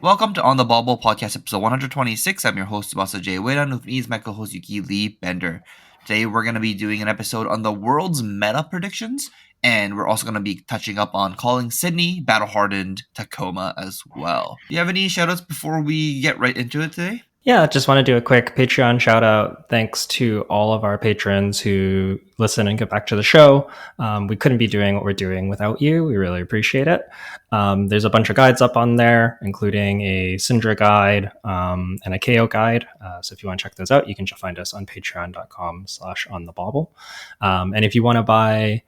Welcome to On the Bubble Podcast, episode 126. I'm your host, Tsubasa J. Wade, and with me is my co-host, Yuki Lee Bender. Today, we're going to be doing an episode on the world's meta predictions, and we're also going to be touching up on calling Sydney, battle-hardened Tacoma as well. Do you have any shoutouts before we get right into it today? Yeah, just want to do a quick Patreon shout out. Thanks to all of our patrons who listen and get back to the show. We couldn't be doing what we're doing without you. We really appreciate it. There's a bunch of guides up on there, including a Syndra guide and a KO guide. So if you want to check those out, you can find us on patreon.com/onthebobble. And if you want to buy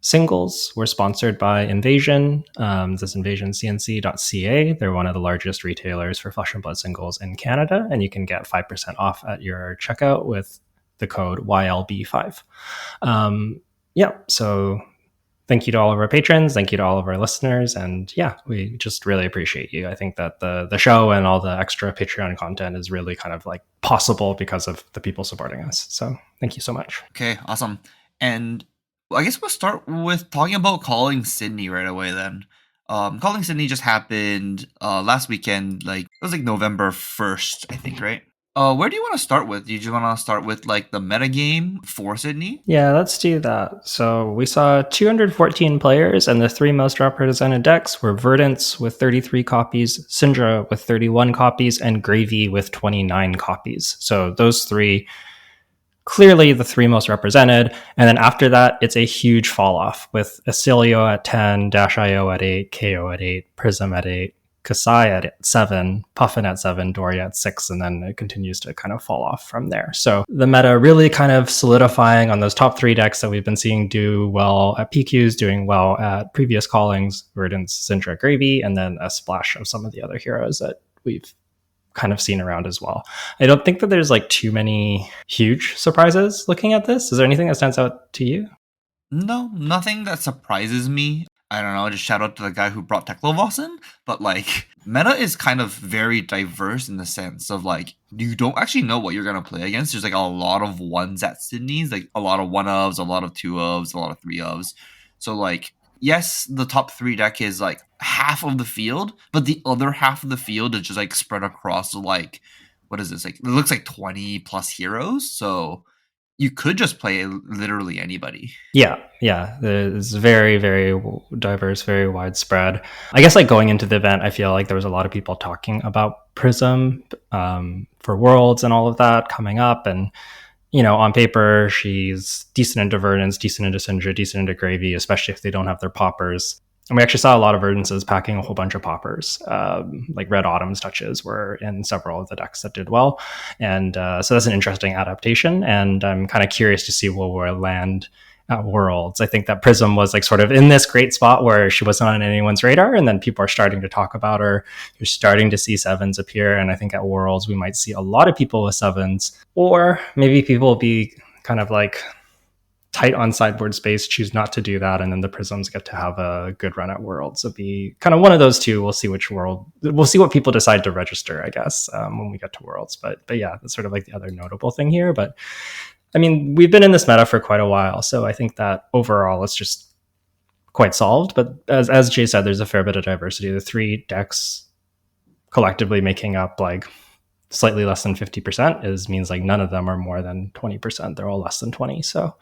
singles, we're sponsored by Invasion. This is invasioncnc.ca. They're one of the largest retailers for Flesh and Blood singles in Canada, and you can get 5% off at your checkout with the code YLB5. So thank you to all of our patrons. Thank you to all of our listeners. And yeah, we just really appreciate you. I think that the show and all the extra Patreon content is really kind of like possible because of the people supporting us. So thank you so much. Okay, awesome. And I guess we'll start with talking about Calling Sydney right away then. Calling Sydney just happened last weekend, it was November 1st, I think, right? Where do you want to start with? Do you just want to start with the metagame for Sydney? Yeah, let's do that. So we saw 214 players, and the three most represented decks were Verdance with 33 copies, Syndra with 31 copies, and Gravy with 29 copies. So those three, clearly the three most represented. And then after that, it's a huge fall off with Acilio at 10, Dash.io at 8, KO at 8, Prism at 8, Kasai at 7, Puffin at 7, Doria at 6, and then it continues to kind of fall off from there. So the meta really kind of solidifying on those top three decks that we've been seeing do well at PQs, doing well at previous callings, Verdance, Syndra, Gravy, and then a splash of some of the other heroes that we've kind of seen around as well. I don't think that there's too many huge surprises looking at this. Is there anything that stands out to you? No, nothing that surprises me. I don't know, just shout out to the guy who brought Teklovossen, but meta is kind of very diverse in the sense of you don't actually know what you're gonna play against. There's a lot of ones at Sydney's, a lot of 1-ofs, a lot of 2-ofs, a lot of 3-ofs. So yes, the top three deck is half of the field, but the other half of the field is just spread across what is this? It looks like 20 plus heroes. So you could just play literally anybody. Yeah. It's very, very diverse, very widespread. I guess going into the event, I feel like there was a lot of people talking about Prism for Worlds and all of that coming up. And on paper, she's decent into Verdance, decent into Syndra, decent into Gravy, especially if they don't have their poppers. And we actually saw a lot of Verdances packing a whole bunch of poppers. Red Autumn's touches were in several of the decks that did well. And so that's an interesting adaptation. And I'm kind of curious to see where we'll land at Worlds. I think that Prism was sort of in this great spot where she wasn't on anyone's radar, and then people are starting to talk about her. You're starting to see sevens appear, and I think at Worlds we might see a lot of people with sevens, or maybe people will be kind of tight on sideboard space, choose not to do that, and then the Prisms get to have a good run at Worlds. So be kind of one of those two. We'll see we'll see what people decide to register, I guess, when we get to Worlds. But yeah, that's sort of the other notable thing here. But I mean, we've been in this meta for quite a while, so I think that overall it's just quite solved. But as Jay said, there's a fair bit of diversity. The three decks collectively making up slightly less than 50% means none of them are more than 20%. They're all less than 20. So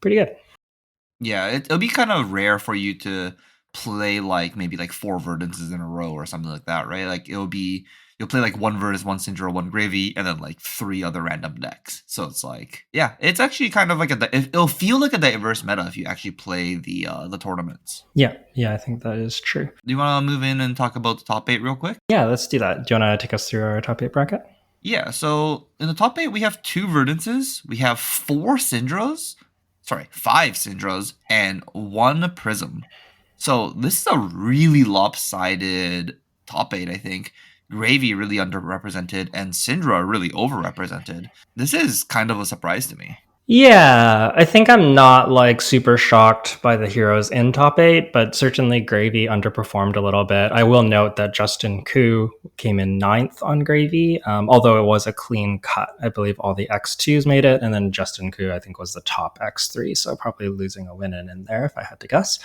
pretty good. Yeah, it'll be kind of rare for you to play maybe 4 Verdances in a row or something like that, right? You'll play one Verdance, one Syndra, one Gravy, and then 3 other random decks. So it's yeah, it's actually kind of it'll feel like a diverse meta if you actually play the tournaments. Yeah, I think that is true. Do you want to move in and talk about the top 8 real quick? Yeah, let's do that. Do you want to take us through our top 8 bracket? Yeah, so in the top 8 we have 2 Verdances, we have 5 Syndras, and 1 Prism. So this is a really lopsided top 8, I think. Gravy really underrepresented and Syndra really overrepresented. This is kind of a surprise to me. Yeah, I think I'm not like super shocked by the heroes in top eight, but certainly Gravy underperformed a little bit. I will note that Justin Koo came in ninth on Gravy, although it was a clean cut. I believe all the X2s made it, and then Justin Koo, I think, was the top X3, so probably losing a win in there if I had to guess.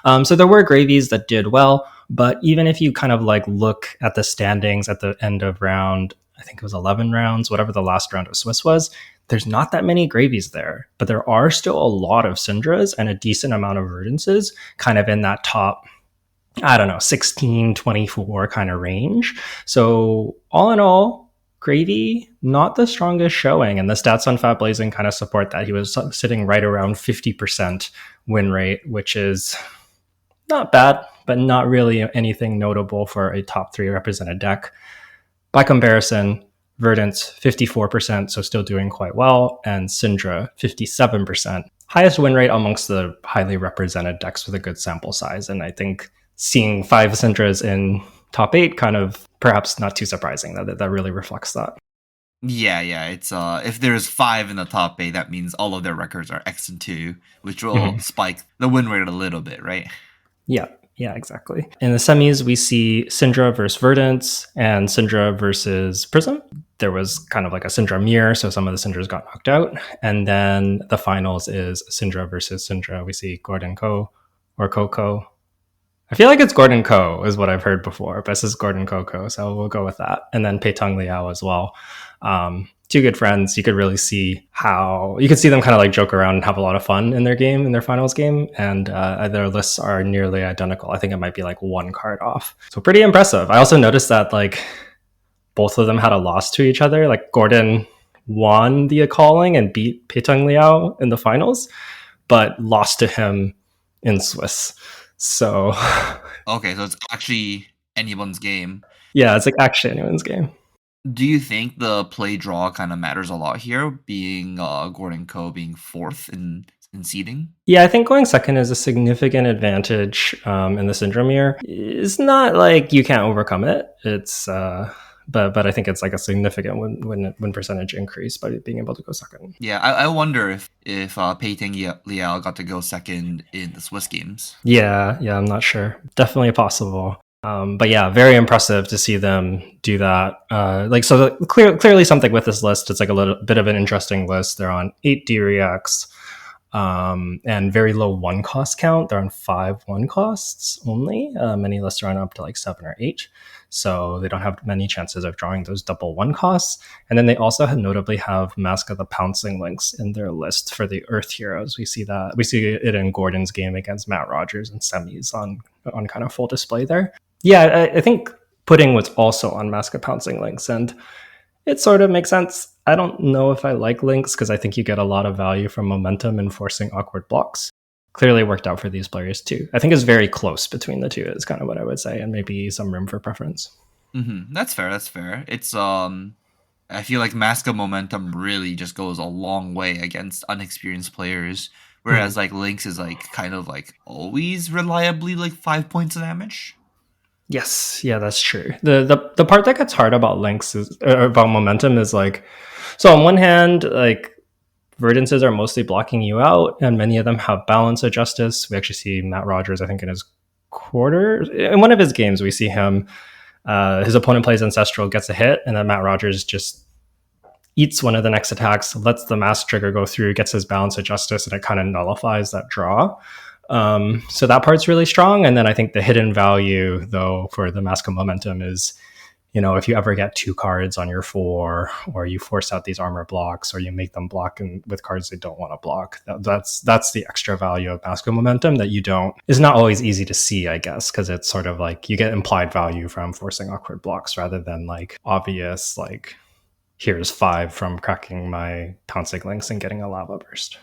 So there were Gravies that did well, but even if you kind of like look at the standings at the end of round, I think it was 11 rounds, whatever the last round of Swiss was, there's not that many Gravies there, but there are still a lot of Syndras and a decent amount of Verdances kind of in that top, I don't know, 16, 24 kind of range. So all in all, Gravy, not the strongest showing, and the stats on Fat Blazing kind of support that. He was sitting right around 50% win rate, which is not bad, but not really anything notable for a top three represented deck. By comparison, Verdant's 54%, so still doing quite well, and Syndra 57%. Highest win rate amongst the highly represented decks with a good sample size, and I think seeing 5 Syndras in top 8 kind of perhaps not too surprising. That really reflects that. Yeah, it's if there's 5 in the top 8, that means all of their records are X and 2, which will spike the win rate a little bit, right? Yeah, yeah, exactly. In the semis, we see Syndra versus Verdant and Syndra versus Prism. There was kind of like a Syndra mirror, so some of the Syndras got knocked out. And then the finals is Syndra versus Syndra. We see Gordon Ko or Coco. I feel like it's Gordon Ko is what I've heard before, but this is Gordon Coco, so we'll go with that. And then Pei Tong Liao as well. Two good friends. You could really see how you could see them kind of like joke around and have a lot of fun in their game, in their finals game, and their lists are nearly identical. I think it might be like one card off. So pretty impressive. I also noticed that like both of them had a loss to each other. Like Gordon won the calling and beat Pei Tong Liao in the finals, but lost to him in Swiss. So Okay, so it's actually anyone's game. yeah, it's like actually anyone's game. Do you think the play draw kind of matters a lot here, being Gordon Ko being fourth in seeding? Yeah, I think going second is a significant advantage in the syndrome year. It's not like you can't overcome it. It's but I think it's like a significant win percentage increase by being able to go second. Yeah, I wonder if Pei Tong Liao got to go second in the Swiss games. Yeah, I'm not sure. Definitely possible. But yeah, very impressive to see them do that. Clearly something with this list. It's like a little bit of an interesting list. They're on 8 D-Reacts and very low one cost count. They're on 5 one costs only. Many lists are on up to like 7 or 8. So they don't have many chances of drawing those double one costs. And then they also notably have Mask of the Pouncing Lynx in their list for the Earth Heroes. We see it in Gordon's game against Matt Rogers and semis on kind of full display there. Yeah, I think Pudding was also on Mask of Pouncing Lynx, and it sort of makes sense. I don't know if I like Lynx because I think you get a lot of value from momentum and forcing awkward blocks. Clearly worked out for these players too. I think it's very close between the two is kind of what I would say, and maybe some room for preference. That's fair. That's fair. It's I feel like Mask of Momentum really just goes a long way against unexperienced players, whereas like Lynx is like kind of like always reliably like 5 points of damage. Yes, yeah, that's true. The part that gets hard about Lynx is about momentum is like, so on one hand, like Verdances are mostly blocking you out, and many of them have balance of justice. We actually see Matt Rogers, I think, in his quarter in one of his games, we see him. His opponent plays Ancestral, gets a hit, and then Matt Rogers just eats one of the next attacks, lets the mask trigger go through, gets his balance of justice, and it kind of nullifies that draw. So that part's really strong. And then I think the hidden value, though, for the Mask of Momentum is, if you ever get 2 cards on your 4, or you force out these armor blocks, or you make them block with cards they don't want to block, that's the extra value of Mask of Momentum that is not always easy to see, I guess, because it's sort of like you get implied value from forcing awkward blocks rather than like obvious, like here's 5 from cracking my Pouncing Lynx and getting a Lava Burst.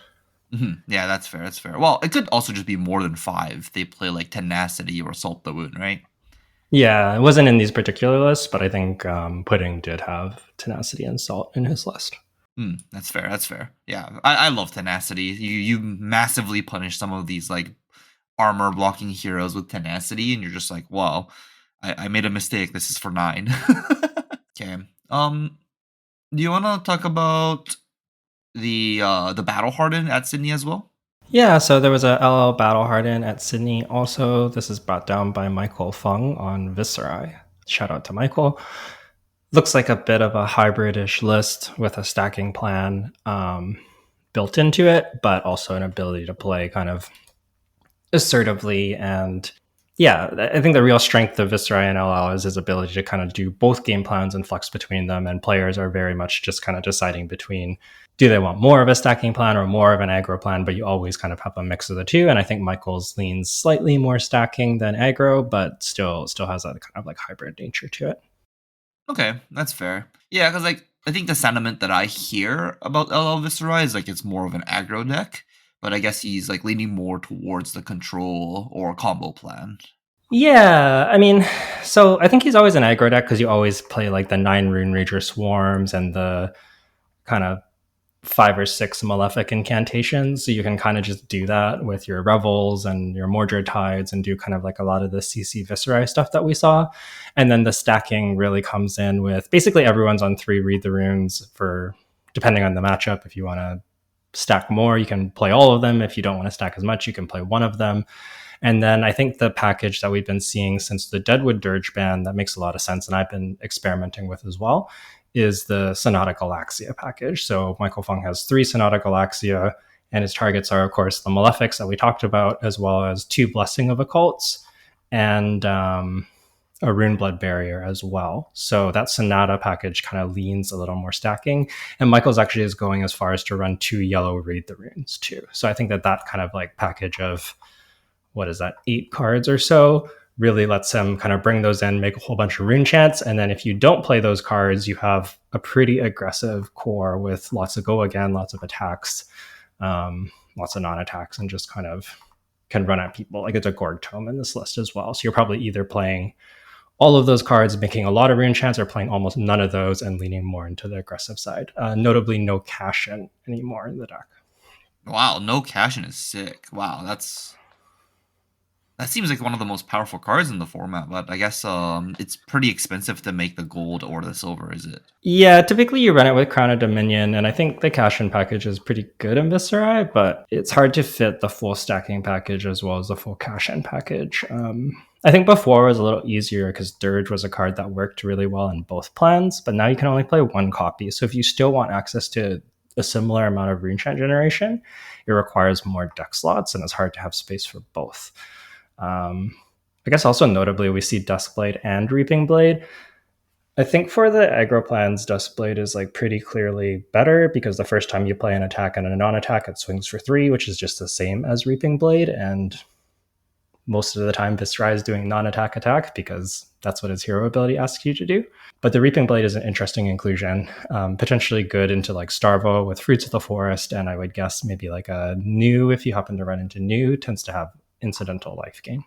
Yeah, that's fair. That's fair. Well, it could also just be more than 5. They play like Tenacity or Salt the Wound, right? Yeah, it wasn't in these particular lists, but I think Pudding did have Tenacity and Salt in his list. That's fair. That's fair. Yeah, I love Tenacity. You massively punish some of these like armor blocking heroes with Tenacity, and you're just like, wow, I made a mistake. This is for 9. Okay. Do you want to talk about the battle hardened at Sydney as well? Yeah, so there was a LL Battle Harden at Sydney also. This is brought down by Michael Fung on Viserai. Shout out to Michael. Looks like a bit of a hybridish list with a stacking plan built into it, but also an ability to play kind of assertively. And yeah, I think the real strength of Viserai and LL is his ability to kind of do both game plans and flex between them. And players are very much just kind of deciding between, do they want more of a stacking plan or more of an aggro plan, but you always kind of have a mix of the two. And I think Michael's leans slightly more stacking than aggro, but still has that kind of like hybrid nature to it. Okay, that's fair. Yeah, because like I think the sentiment that I hear about LL Viscera is like it's more of an aggro deck, but I guess he's like leaning more towards the control or combo plan. Yeah, I mean, so I think he's always an aggro deck because you always play like the 9 Rune Rager swarms and the kind of 5 or 6 Malefic incantations. So you can kind of just do that with your Revels and your Mordred Tides and do kind of like a lot of the CC Viserai stuff that we saw. And then the stacking really comes in with basically everyone's on 3 Read the Runes for depending on the matchup. If you want to stack more, you can play all of them. If you don't want to stack as much, you can play one of them. And then I think the package that we've been seeing since the Deadwood Dirge ban that makes a lot of sense and I've been experimenting with as well is the Sonata Galaxia package. So Michael Fung has 3 Sonata Galaxia, and his targets are, of course, the Malefics that we talked about, as well as 2 Blessing of Occults and a Runeblood Barrier as well. So that Sonata package kind of leans a little more stacking. And Michael's actually is going as far as to run 2 yellow Read the Runes too. So I think that kind of like package of, what is that, 8 cards or so, really lets him kind of bring those in, make a whole bunch of rune chants. And then if you don't play those cards, you have a pretty aggressive core with lots of go again, lots of attacks, lots of non-attacks, and just kind of can run at people. Like it's a Gorg Tome in this list as well. So you're probably either playing all of those cards, making a lot of rune chants, or playing almost none of those and leaning more into the aggressive side. Notably, no Cashin anymore in the deck. Wow, no Cashin is sick. Wow, that seems like one of the most powerful cards in the format, but I guess it's pretty expensive to make the gold or the silver, is it? Yeah, typically you run it with Crown of Dominion, and I think the Cashin package is pretty good in Viserai, but it's hard to fit the full stacking package as well as the full Cashin package. I think before it was a little easier because Dirge was a card that worked really well in both plans, but now you can only play 1 copy. So if you still want access to a similar amount of rune chant generation, it requires more deck slots, and it's hard to have space for both. I guess also notably, we see Duskblade and Reaping Blade. I think for the aggro plans, Duskblade is like pretty clearly better because the first time you play an attack and a non-attack, it swings for 3, which is just the same as Reaping Blade. And most of the time, Viserai is doing non-attack attack because that's what his hero ability asks you to do. But the Reaping Blade is an interesting inclusion, potentially good into like Starvo with Fruits of the Forest, and I would guess maybe like a New, if you happen to run into New, tends to have incidental life gain.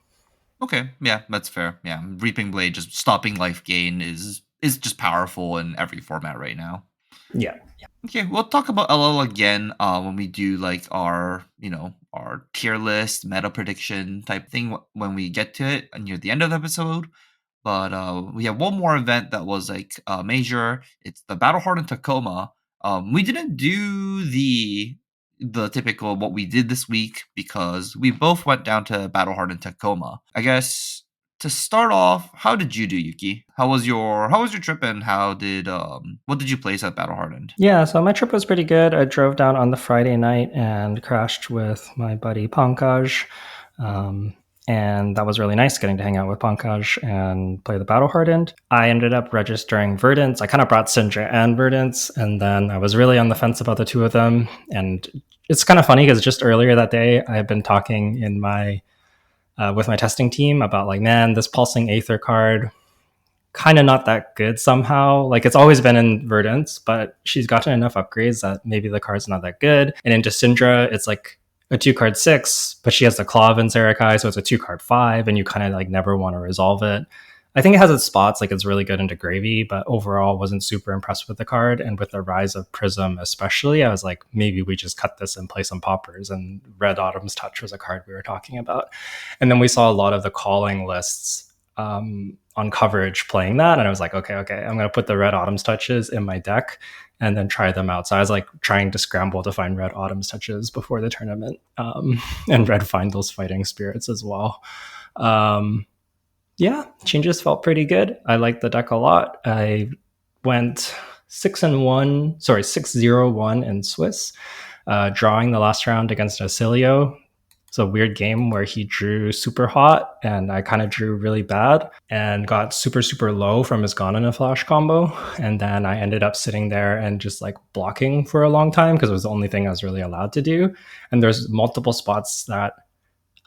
Okay, yeah, that's fair. Yeah, Reaping Blade just stopping life gain is just powerful in every format right now. Yeah. Okay, we'll talk about LL again when we do like our our tier list meta prediction type thing when we get to it near the end of the episode. But we have one more event that was like major. It's the Battle Hardened Tacoma. We didn't do the typical what we did this week because we both went down to Battle Hardened Tacoma. I guess to start off, how did you do, Yuki? How was your trip, and what did you place at Battle Hardened? Yeah, so my trip was pretty good. I drove down on the Friday night and crashed with my buddy Pankaj. And that was really nice getting to hang out with Pankaj and play the Battle Hardened. I ended up registering Verdance. I kind of brought Syndra and Verdance, and then I was really on the fence about the 2 of them. And it's kind of funny because just earlier that day, I had been talking in my with my testing team about like, man, this Pulsing Aether card, kind of not that good somehow. Like it's always been in Verdance, but she's gotten enough upgrades that maybe the card's not that good. And into Syndra, it's like a 2-card 6, but she has the Claw and Zerakai, so it's a 2-card 5, and you kind of like never want to resolve it. I think it has its spots, like it's really good into Gravy, but overall wasn't super impressed with the card. And with the rise of Prism especially, I was like, maybe we just cut this and play some poppers. And Red Autumn's Touch was a card we were talking about. And then we saw a lot of the calling lists on coverage playing that. And I was like, okay, I'm going to put the Red Autumn's Touches in my deck. and then try them out. So I was like trying to scramble to find red Autumn's Touches before the tournament, and red find those fighting spirits as well. Yeah, changes felt pretty good. I liked the deck a lot. I went 6-1, sorry, 6-0-1 in Swiss, drawing the last round against Acilio. It's a weird game where he drew super hot and I kind of drew really bad and got super, super low from his Gone in a Flash combo. And then I ended up sitting there and just like blocking for a long time because it was the only thing I was really allowed to do. And there's multiple spots that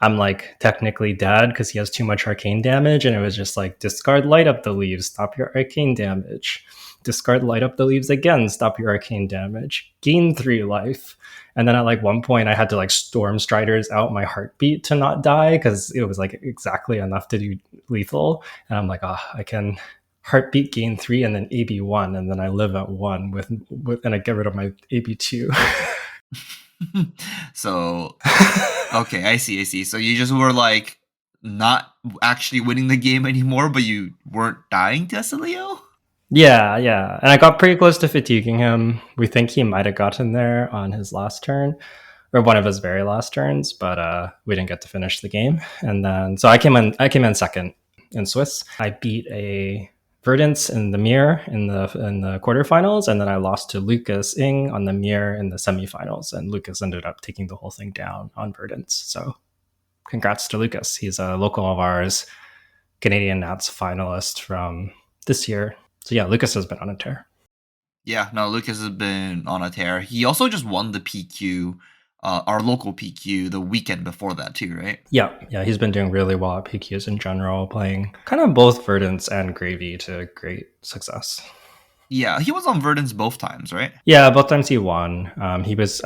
I'm like technically dead because he has too much arcane damage. And it was just like discard light up the leaves, stop your arcane damage. Discard light up the leaves again, stop your arcane damage. Gain 3 life. And then at like one point I had to like Storm Striders out my heartbeat to not die because it was like exactly enough to do lethal. And I'm like, I can heartbeat gain 3 and then AB1, and then I live at 1 with and I get rid of my AB2. So okay, I see. So you just were like not actually winning the game anymore, but you weren't dying to Acilio? Yeah. And I got pretty close to fatiguing him. We think he might have gotten there on his last turn, or one of his very last turns, but we didn't get to finish the game. And then so I came in second in Swiss. I beat a Verdance in the mirror in the quarterfinals, and then I lost to Lucas Ing on the mirror in the semifinals, and Lucas ended up taking the whole thing down on Verdance. So congrats to Lucas. He's a local of ours, Canadian Nats finalist from this year. So yeah, Lucas has been on a tear. Yeah, no, Lucas has been on a tear. He also just won the PQ, our local PQ, the weekend before that too, right? Yeah, he's been doing really well at PQs in general, playing kind of both Verdance and Gravy to great success. Yeah, he was on Verdance both times, right? Yeah, both times he won. I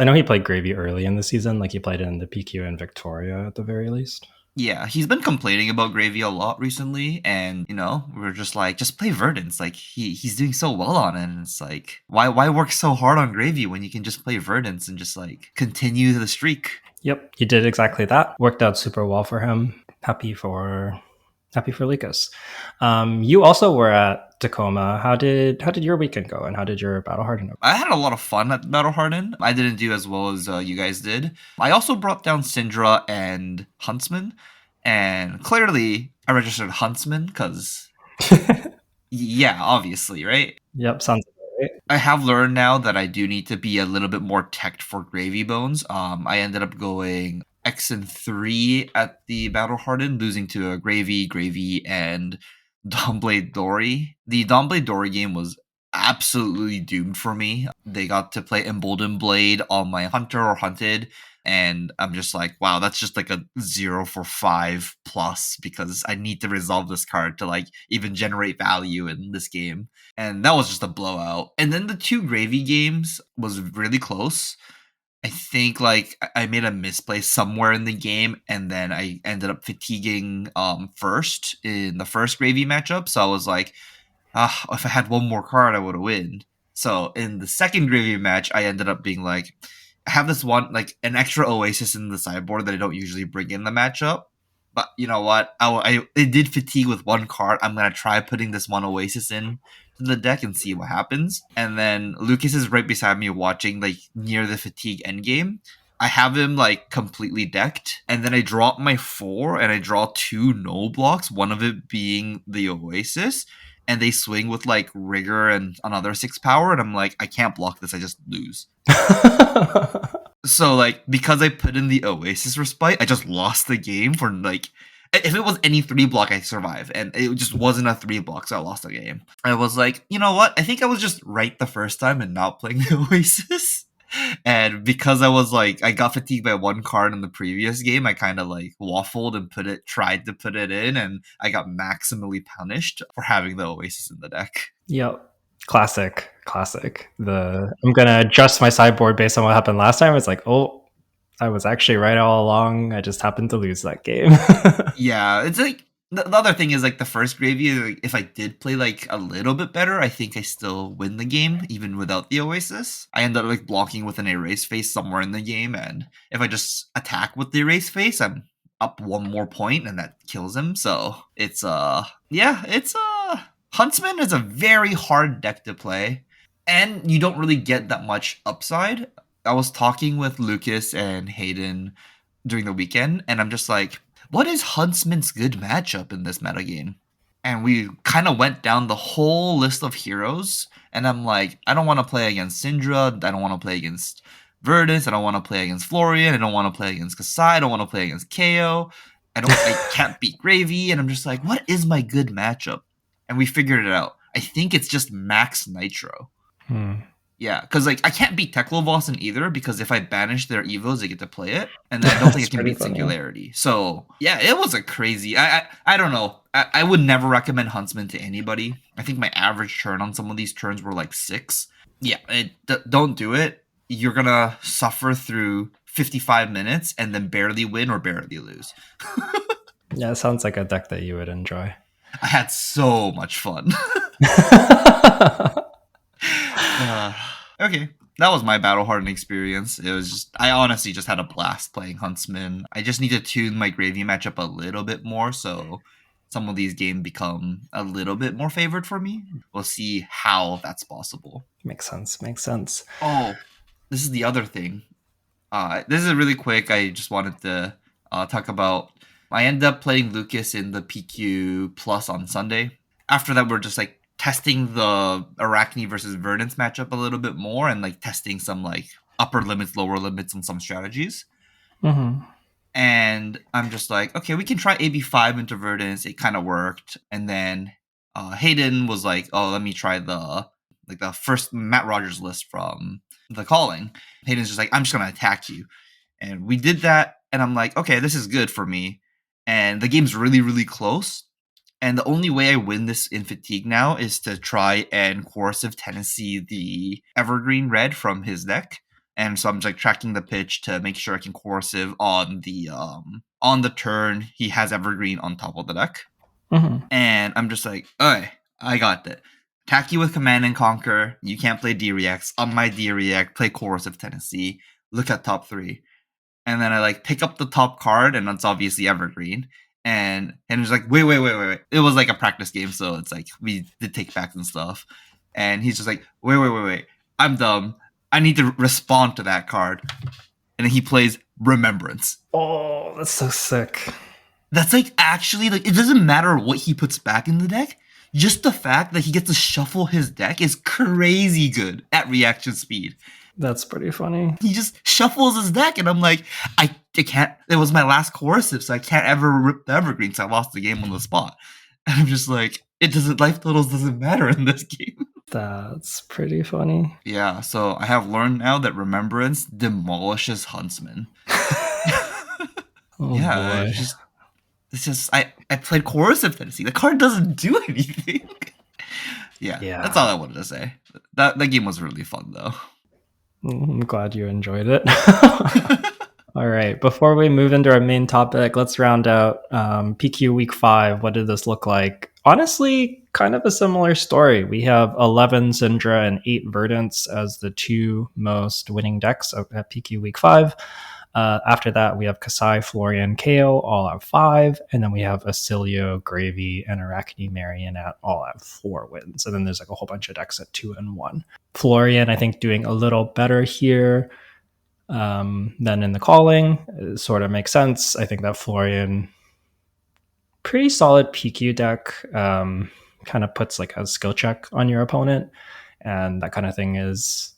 know he played Gravy early in the season, like he played in the PQ in Victoria at the very least. Yeah, he's been complaining about Gravy a lot recently, and we're just like, just play Verdance. Like he's doing so well on it, and it's like, why work so hard on Gravy when you can just play Verdance and just like continue the streak? Yep, he did exactly that. Worked out super well for him. Happy for Lucas. You also were at Tacoma. How did your weekend go, and how did your Battle Hardened go? I had a lot of fun at Battle Hardened. I didn't do as well as you guys did. I also brought down Syndra and Huntsman, and clearly I registered Huntsman because, yeah, obviously, right? Yep, sounds right. I have learned now that I do need to be a little bit more teched for Gravy Bones. I ended up going X and 3 at the Battle Hardened, losing to a Gravy, and Dawnblade Dory. The Dawnblade Dory game was absolutely doomed for me. They got to play Emboldened Blade on my Hunter or Hunted, and I'm just like, wow, that's just like a 0 for 5 plus because I need to resolve this card to like even generate value in this game. And that was just a blowout. And then the 2 Gravy games was really close. I think like I made a misplay somewhere in the game, and then I ended up fatiguing first in the first Gravy matchup. So I was like, if I had one more card, I would have win. So in the second Gravy match, I ended up being like, I have this one like an extra Oasis in the sideboard that I don't usually bring in the matchup. But you know what? It did fatigue with one card. I'm gonna try putting this one Oasis in the deck and see what happens. And then Lucas is right beside me watching like near the fatigue endgame. I have him like completely decked, and then I drop my 4 and I draw 2 no blocks, one of it being the Oasis, and they swing with like Rigor and another 6 power, and I'm like, I can't block this, I just lose. So like because I put in the Oasis Respite, I just lost the game for like, if it was any 3 block, I survive, and it just wasn't a 3 block, so I lost the game. I was like, you know what? I think I was just right the first time and not playing the Oasis. And because I was like, I got fatigued by one card in the previous game, I kind of like waffled and tried to put it in, and I got maximally punished for having the Oasis in the deck. Yep. Classic. I'm gonna adjust my sideboard based on what happened last time. It's like, oh, I was actually right all along. I just happened to lose that game. Yeah, it's like the other thing is like the first Gravy, like, if I did play like a little bit better, I think I still win the game even without the Oasis. I end up like blocking with an Erase Face somewhere in the game, and if I just attack with the Erase Face, I'm up 1 more point, and that kills him. So it's Huntsman is a very hard deck to play. and you don't really get that much upside. I was talking with Lucas and Hayden during the weekend, and I'm just like, what is Huntsman's good matchup in this metagame? And we kind of went down the whole list of heroes, and I'm like, I don't want to play against Syndra, I don't want to play against Verdance, I don't want to play against Florian, I don't want to play against Kasai, I don't want to play against KO, I can't beat Gravy, and I'm just like, what is my good matchup? And we figured it out. I think it's just Max Nitro. Yeah, because like I can't beat Teklovos either because if I banish their evos, they get to play it, and then I don't think I That's can pretty beat funny. Singularity. So yeah, it was a crazy. I don't know. I would never recommend Huntsman to anybody. I think my average turn on some of these turns were like 6. Yeah, don't do it. You're gonna suffer through 55 minutes and then barely win or barely lose. Yeah, it sounds like a deck that you would enjoy. I had so much fun. Okay, that was my battle hardened experience. It was just I honestly just had a blast playing Huntsman. I just need to tune my Gravy matchup a little bit more so some of these games become a little bit more favored for me. We'll see how that's possible. Makes sense. Makes sense. Oh, this is the other thing. This is really quick. I just wanted to talk about. I ended up playing Lucas in the PQ Plus on Sunday. After that, we're just like testing the Arachne versus Verdance matchup a little bit more and like testing some like upper limits, lower limits on some strategies. Mm-hmm. And I'm just like, okay, we can try AB5 into Verdance. It kind of worked. And then Hayden was like, oh, let me try the first Matt Rogers list from The Calling. Hayden's just like, I'm just gonna attack you. And we did that, and I'm like, okay, this is good for me. And the game's really, really close. And the only way I win this in Fatigue now is to try and Coercive Tennessee the Evergreen Red from his deck. And so I'm just like tracking the pitch to make sure I can Coercive on the turn he has Evergreen on top of the deck. Mm-hmm. And I'm just like, okay, I got that. Attack you with Command and Conquer. You can't play D-Reacts. On my D-React, play Coercive Tennessee. Look at top 3. And then I like pick up the top card, and it's obviously Evergreen. And it's like, wait. It was like a practice game, so it's like we did take backs and stuff. And he's just like, wait. I'm dumb. I need to respond to that card. And then he plays Remembrance. Oh, that's so sick. That's like actually like it doesn't matter what he puts back in the deck. Just the fact that he gets to shuffle his deck is crazy good at reaction speed. That's pretty funny. He just shuffles his deck, and I'm like, I can't. It was my last Coercive, so I can't ever rip the Evergreen, so I lost the game on the spot. And I'm just like, life totals doesn't matter in this game. That's pretty funny. Yeah, so I have learned now that Remembrance demolishes Huntsman. Oh Yeah, boy. it's just I played Coercive Tennessee. The card doesn't do anything. Yeah, that's all I wanted to say. That game was really fun though. I'm glad you enjoyed it. All right. Before we move into our main topic, let's round out PQ Week 5. What did this look like? Honestly, kind of a similar story. We have 11 Syndra and 8 Verdance as the 2 most winning decks at PQ Week 5. After that, we have Kasai, Florian, KO all at 5. And then we have Acilio, Gravy, and Arachne Marionette all at 4 wins. And then there's like a whole bunch of decks at 2 and 1. Florian, I think, doing a little better here than in The Calling. It sort of makes sense. I think that Florian, pretty solid PQ deck, kind of puts like a skill check on your opponent. And that kind of thing is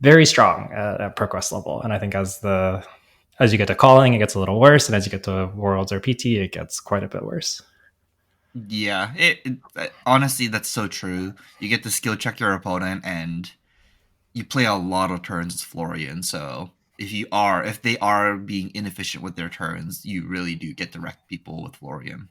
very strong at ProQuest level. And I think as you get to Calling, it gets a little worse. And as you get to Worlds or PT, it gets quite a bit worse. Yeah, honestly, that's so true. You get to skill check your opponent, and you play a lot of turns as Florian. So if they are being inefficient with their turns, you really do get to wreck people with Florian.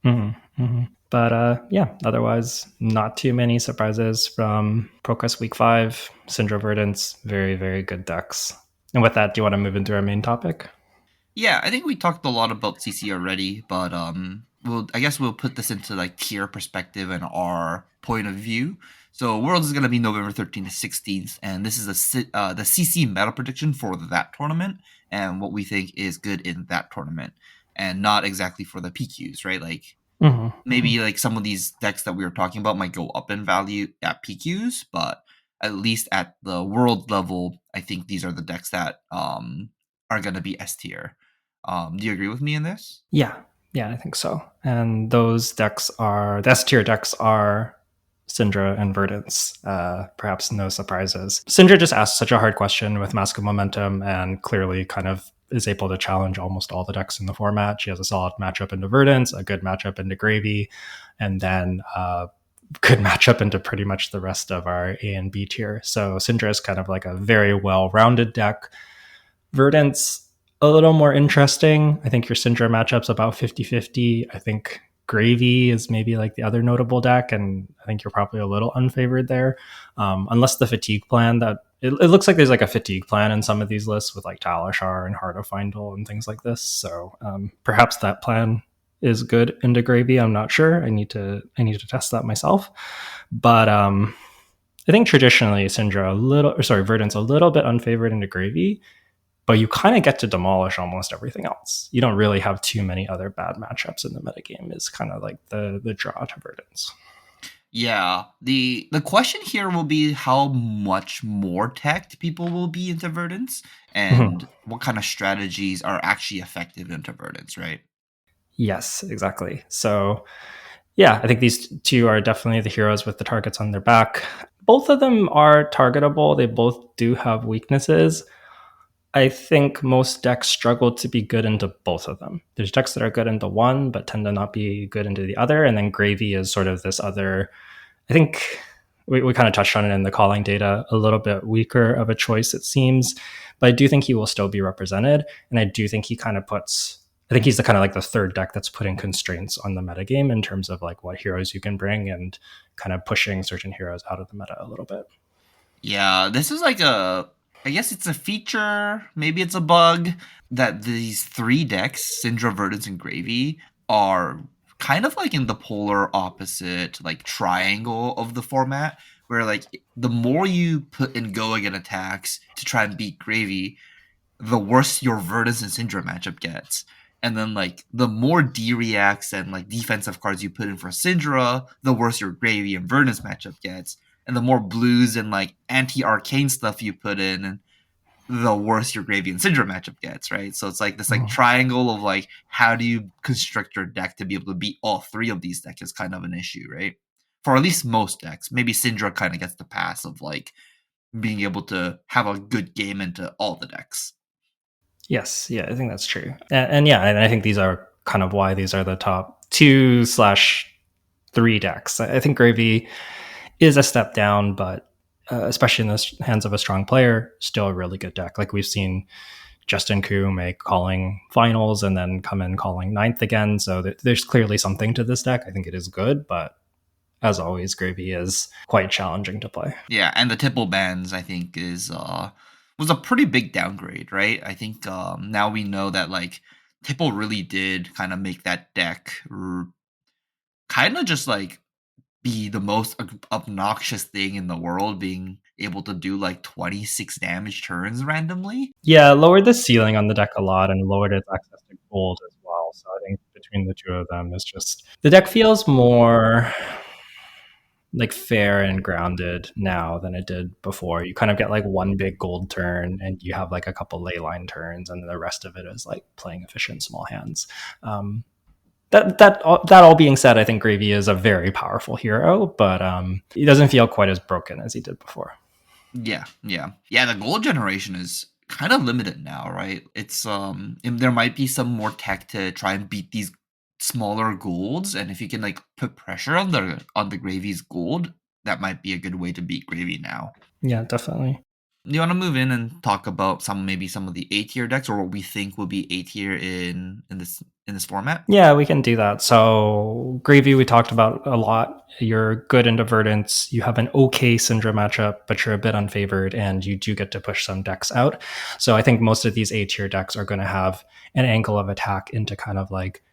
Mm-hmm, mm-hmm. But yeah, otherwise, not too many surprises from ProQuest Week 5. Syndra Verdance, very, very good decks. And with that, do you want to move into our main topic? Yeah, I think we talked a lot about CC already, but I guess we'll put this into like tier perspective and our point of view. So Worlds is going to be November 13th to 16th, and this is the CC meta prediction for that tournament and what we think is good in that tournament, and not exactly for the PQs, right? Like maybe like some of these decks that we were talking about might go up in value at PQs, but at least at the world level, I think these are the decks that are going to be S tier. Do you agree with me in this? Yeah, yeah, I think so. And those decks are the S tier decks are Syndra and Verdance. Perhaps no surprises. Syndra just asked such a hard question with Mask of Momentum and clearly kind of is able to challenge almost all the decks in the format. She has a solid matchup into Verdance, a good matchup into Gravy, and then good matchup into pretty much the rest of our A and B tier. So Syndra is kind of like a very well-rounded deck. Verdance, a little more interesting. I think your Syndra matchup's about 50-50. I think Gravy is maybe like the other notable deck, and I think you're probably a little unfavored there. Unless the fatigue plan that it looks like there's like a fatigue plan in some of these lists with like Talishar and Heart of Findle and things like this. So perhaps that plan is good into Gravy. I'm not sure. I need to test that myself. But I think traditionally Verdant's a little bit unfavored into Gravy, but you kind of get to demolish almost everything else. You don't really have too many other bad matchups in the metagame is kind of like the draw to Verdance. Yeah. The question here will be how much more tech people will be into Verdance and what kind of strategies are actually effective into Verdance, right? Yes, exactly. So yeah, I think these two are definitely the heroes with the targets on their back. Both of them are targetable. They both do have weaknesses. I think most decks struggle to be good into both of them. There's decks that are good into one, but tend to not be good into the other. And then Gravy is sort of this other, I think we kind of touched on it in the calling data, a little bit weaker of a choice, it seems. But I do think he will still be represented. And I do think I think he's the kind of like the third deck that's putting constraints on the metagame in terms of like what heroes you can bring and kind of pushing certain heroes out of the meta a little bit. Yeah, this is like I guess it's a feature, maybe it's a bug, that these three decks, Syndra, Verdance, and Gravy, are kind of like in the polar opposite, like triangle of the format, where like the more you put in go again attacks to try and beat Gravy, the worse your Verdance and Syndra matchup gets. And then like the more D reacts and like defensive cards you put in for Syndra, the worse your Gravy and Verdance matchup gets. And the more blues and like anti-arcane stuff you put in, the worse your Gravy and Syndra matchup gets, right? So it's like this like triangle of like how do you construct your deck to be able to beat all three of these decks is kind of an issue, right? For at least most decks. Maybe Syndra kind of gets the pass of like being able to have a good game into all the decks. Yes, yeah, I think that's true. And yeah, and I think these are kind of why these are the top 2/3 decks. I think Gravy is a step down, but especially in the hands of a strong player, still a really good deck. Like we've seen Justin Koo make calling finals and then come in calling ninth again. So there's clearly something to this deck. I think it is good, but as always, Gravy is quite challenging to play. Yeah, and the Tipple bans I think is was a pretty big downgrade, right? I think now we know that like Tipple really did kind of make that deck kind of just like be the most obnoxious thing in the world, being able to do like 26 damage turns randomly. Yeah, lowered the ceiling on the deck a lot and lowered its access to gold as well. So I think between the two of them, it's just the deck feels more like fair and grounded now than it did before. You kind of get like one big gold turn and you have like a couple leyline turns, and the rest of it is like playing efficient small hands. That all being said, I think Gravy is a very powerful hero, but he doesn't feel quite as broken as he did before. Yeah. The gold generation is kind of limited now, right? It's there might be some more tech to try and beat these smaller golds, and if you can like put pressure on the Gravy's gold, that might be a good way to beat Gravy now. Yeah, definitely. Do you want to move in and talk about some of the A tier decks, or what we think will be A tier in this format? Yeah, we can do that. So Gravy, we talked about a lot. You're good into Verdance. You have an okay Syndra matchup, but you're a bit unfavored, and you do get to push some decks out. So I think most of these A tier decks are going to have an angle of attack into kind of like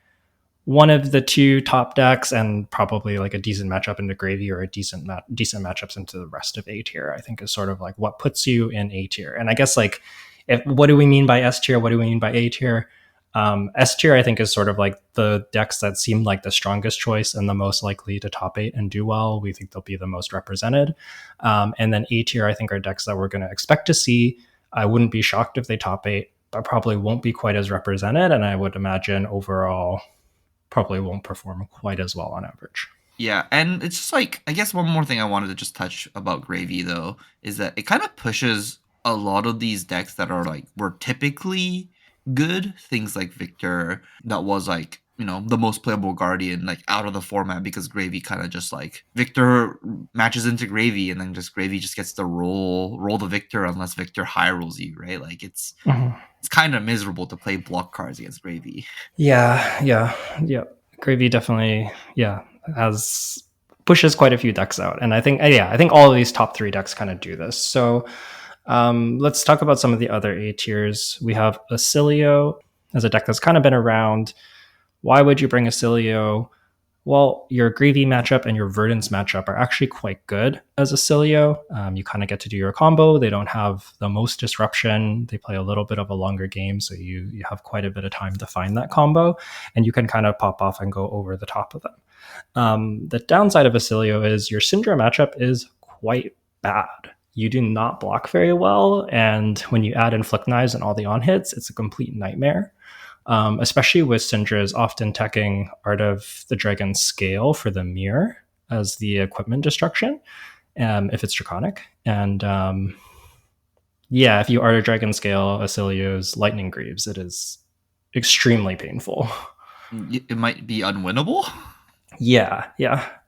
one of the two top decks, and probably like a decent matchup into Gravy or a decent matchups into the rest of A tier. I think is sort of like what puts you in A tier. And I guess like, what do we mean by S tier? What do we mean by A tier? S tier, I think, is sort of like the decks that seem like the strongest choice and the most likely to top 8 and do well. We think they'll be the most represented. And then A tier, I think, are decks that we're going to expect to see. I wouldn't be shocked if they top 8, but probably won't be quite as represented. And I would imagine overall probably won't perform quite as well on average. Yeah, and it's just like, I guess one more thing I wanted to just touch about Gravy though is that it kind of pushes a lot of these decks that are like were typically good, things like Victor, that was like, you know, the most playable Guardian, like out of the format because Gravy kind of just like Victor matches into Gravy and then just Gravy just gets to roll the Victor unless Victor high rolls you, right? Like it's kind of miserable to play block cards against Gravy. Yeah. Gravy definitely, has pushes quite a few decks out, and I think all of these top 3 decks kind of do this. So let's talk about some of the other A tiers. We have Acilio as a deck that's kind of been around. Why would you bring Acilio? Well, your Gravy matchup and your Verdance matchup are actually quite good as Acilio. You kind of get to do your combo. They don't have the most disruption. They play a little bit of a longer game, so you have quite a bit of time to find that combo, and you can kind of pop off and go over the top of them. The downside of Acilio is your Syndra matchup is quite bad. You do not block very well, and when you add Inflict Knives and all the on hits, it's a complete nightmare. Especially with Syndra's often teching Art of the Dragon Scale for the mirror as the equipment destruction, if it's Draconic. And if you Art of Dragon Scale Acilio's Lightning Greaves, it is extremely painful. It might be unwinnable. Yeah.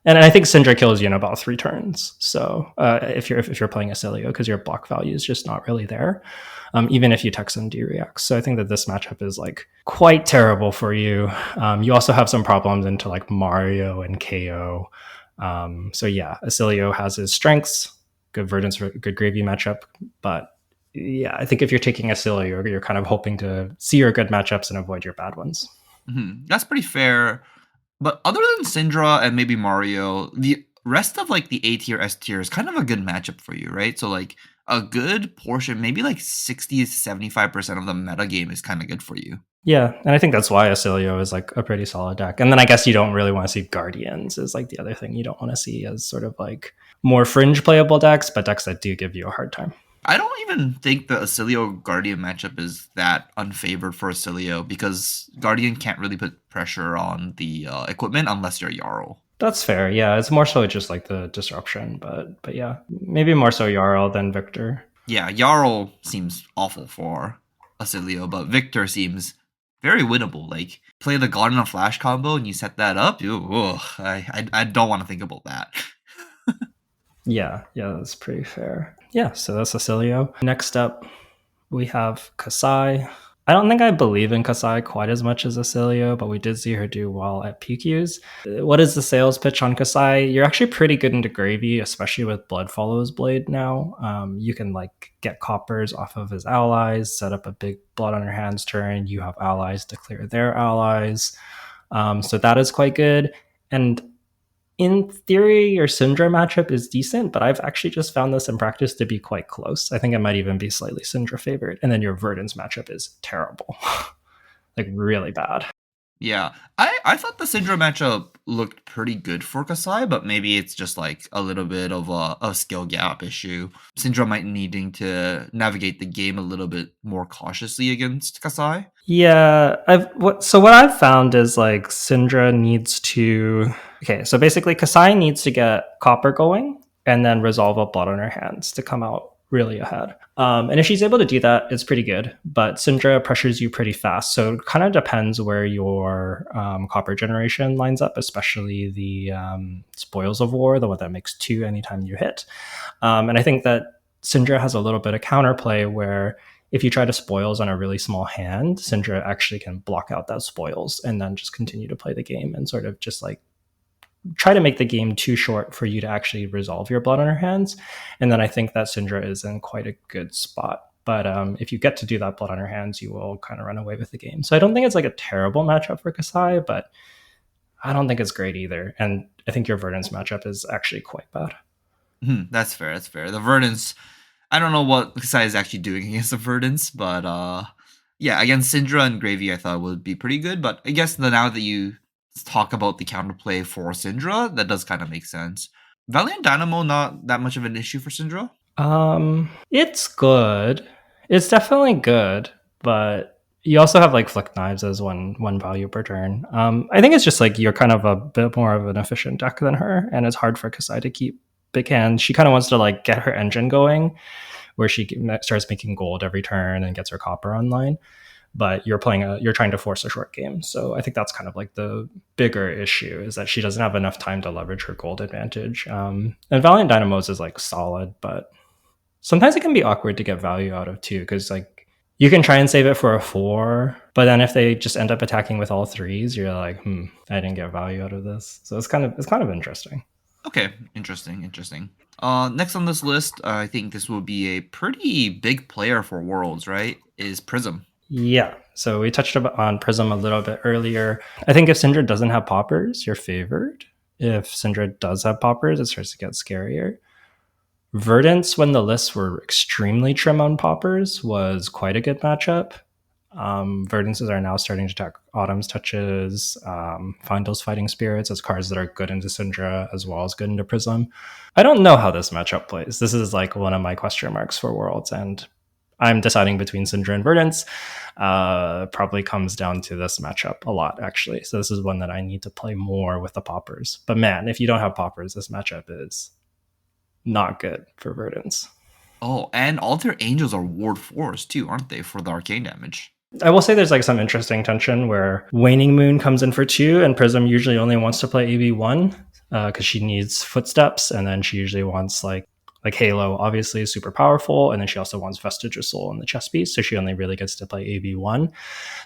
And I think Syndra kills you in about 3 turns. So if you're playing Acilio, because your block value is just not really there, even if you text and D-reacts. So I think that this matchup is like quite terrible for you. You also have some problems into like Mario and KO. Acilio has his strengths, good Verdance, good Gravy matchup. But yeah, I think if you're taking Acilio, you're kind of hoping to see your good matchups and avoid your bad ones. That's pretty fair. But other than Syndra and maybe Mario, the rest of like the A tier, S tier is kind of a good matchup for you, right? So like a good portion, maybe like 60 to 75% of the meta game is kind of good for you. Yeah, and I think that's why Acilio is like a pretty solid deck. And then I guess you don't really want to see Guardians is like the other thing you don't want to see as sort of like more fringe playable decks, but decks that do give you a hard time. I don't even think the Acilio Guardian matchup is that unfavored for Acilio because Guardian can't really put pressure on the equipment unless you're Jarl. That's fair. Yeah, it's more so just like the disruption, but yeah, maybe more so Jarl than Victor. Yeah, Jarl seems awful for Acilio, but Victor seems very winnable. Like play the Garden of Flash combo and you set that up. I don't want to think about that. Yeah, that's pretty fair. Yeah, so that's Acilio. Next up, we have Kasai. I don't think I believe in Kasai quite as much as Acilio, but we did see her do well at PQs. What is the sales pitch on Kasai? You're actually pretty good into Gravy, especially with Blood Follows Blade now. You can like get coppers off of his allies, set up a big Blood on your hands turn. You have allies to clear their allies. So that is quite good. And in theory, your Syndra matchup is decent, but I've actually just found this in practice to be quite close. I think it might even be slightly Syndra favored. And then your Verdance matchup is terrible. Like really bad. Yeah, I thought the Syndra matchup looked pretty good for Kasai, but maybe it's just like a little bit of a skill gap issue. Syndra might needing to navigate the game a little bit more cautiously against Kasai. Yeah, what I've found is like Syndra needs to. Okay, so basically Kasai needs to get Copper going and then resolve a Blood on her hands to come out really ahead. And if she's able to do that, it's pretty good. But Syndra pressures you pretty fast, so it kind of depends where your Copper generation lines up, especially the Spoils of War, the one that makes 2 anytime you hit. And I think that Syndra has a little bit of counterplay where if you try to spoils on a really small hand, Syndra actually can block out that spoils and then just continue to play the game and sort of just like try to make the game too short for you to actually resolve your Blood on her hands. And then I think that Syndra is in quite a good spot. But if you get to do that Blood on her hands, you will kind of run away with the game. So I don't think it's like a terrible matchup for Kasai, but I don't think it's great either. And I think your Verdance matchup is actually quite bad. That's fair. The Verdance, I don't know what Kasai is actually doing against the Verdance, but Yeah, against Syndra and Gravy, I thought would be pretty good. But I guess now that you talk about the counterplay for Syndra, that does kind of make sense. Valiant Dynamo not that much of an issue for Syndra. It's good. It's definitely good, but you also have like flick knives as one value per turn. I think it's just like you're kind of a bit more of an efficient deck than her, and it's hard for Kasai to keep big hands. She kind of wants to like get her engine going, where she starts making gold every turn and gets her copper online. But you're trying to force a short game, so I think that's kind of like the bigger issue is that she doesn't have enough time to leverage her gold advantage. And Valiant Dynamos is like solid, but sometimes it can be awkward to get value out of too, because like you can try and save it for a 4, but then if they just end up attacking with all 3s, you're like, I didn't get value out of this. So it's kind of interesting. Okay, interesting. Next on this list, I think this will be a pretty big player for Worlds, right? Is Prism. Yeah. So we touched on Prism a little bit earlier. I think if Syndra doesn't have poppers, you're favored. If Syndra does have poppers, it starts to get scarier. Verdance, when the lists were extremely trim on poppers, was quite a good matchup. Verdances are now starting to attack Autumn's Touches, Findle's Fighting Spirits as cards that are good into Syndra as well as good into Prism. I don't know how this matchup plays. This is like one of my question marks for Worlds, and I'm deciding between Syndra and Verdance. Probably comes down to this matchup a lot, actually. So this is one that I need to play more with the poppers. But man, if you don't have poppers, this matchup is not good for Verdance. Oh, and all their angels are Ward 4s too, aren't they, for the arcane damage? I will say there's like some interesting tension where Waning Moon comes in for 2 and Prism usually only wants to play AB1 because she needs footsteps, and then she usually wants like Halo obviously is super powerful, and then she also wants Vestige of Soul in the chess piece, so she only really gets to play AB1.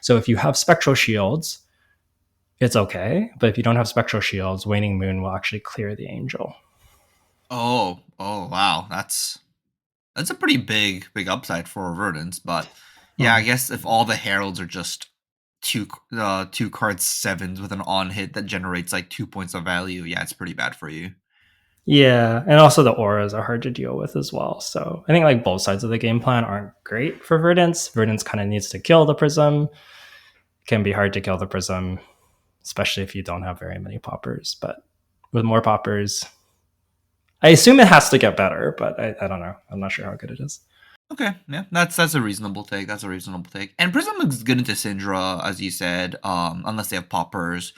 So if you have Spectral Shields, it's okay, but if you don't have Spectral Shields, Waning Moon will actually clear the angel. Oh, wow. That's a pretty big upside for Verdance, but yeah, I guess if all the heralds are just two cards 7s with an on hit that generates like 2 points of value, yeah, it's pretty bad for you. Yeah, and also the auras are hard to deal with as well. So I think like both sides of the game plan aren't great for Verdance. Verdance kind of needs to kill the Prism. It can be hard to kill the Prism, especially if you don't have very many poppers. But with more poppers, I assume it has to get better, but I don't know. I'm not sure how good it is. Okay, yeah, that's a reasonable take. That's a reasonable take. And Prism is good into Syndra, as you said, unless they have poppers.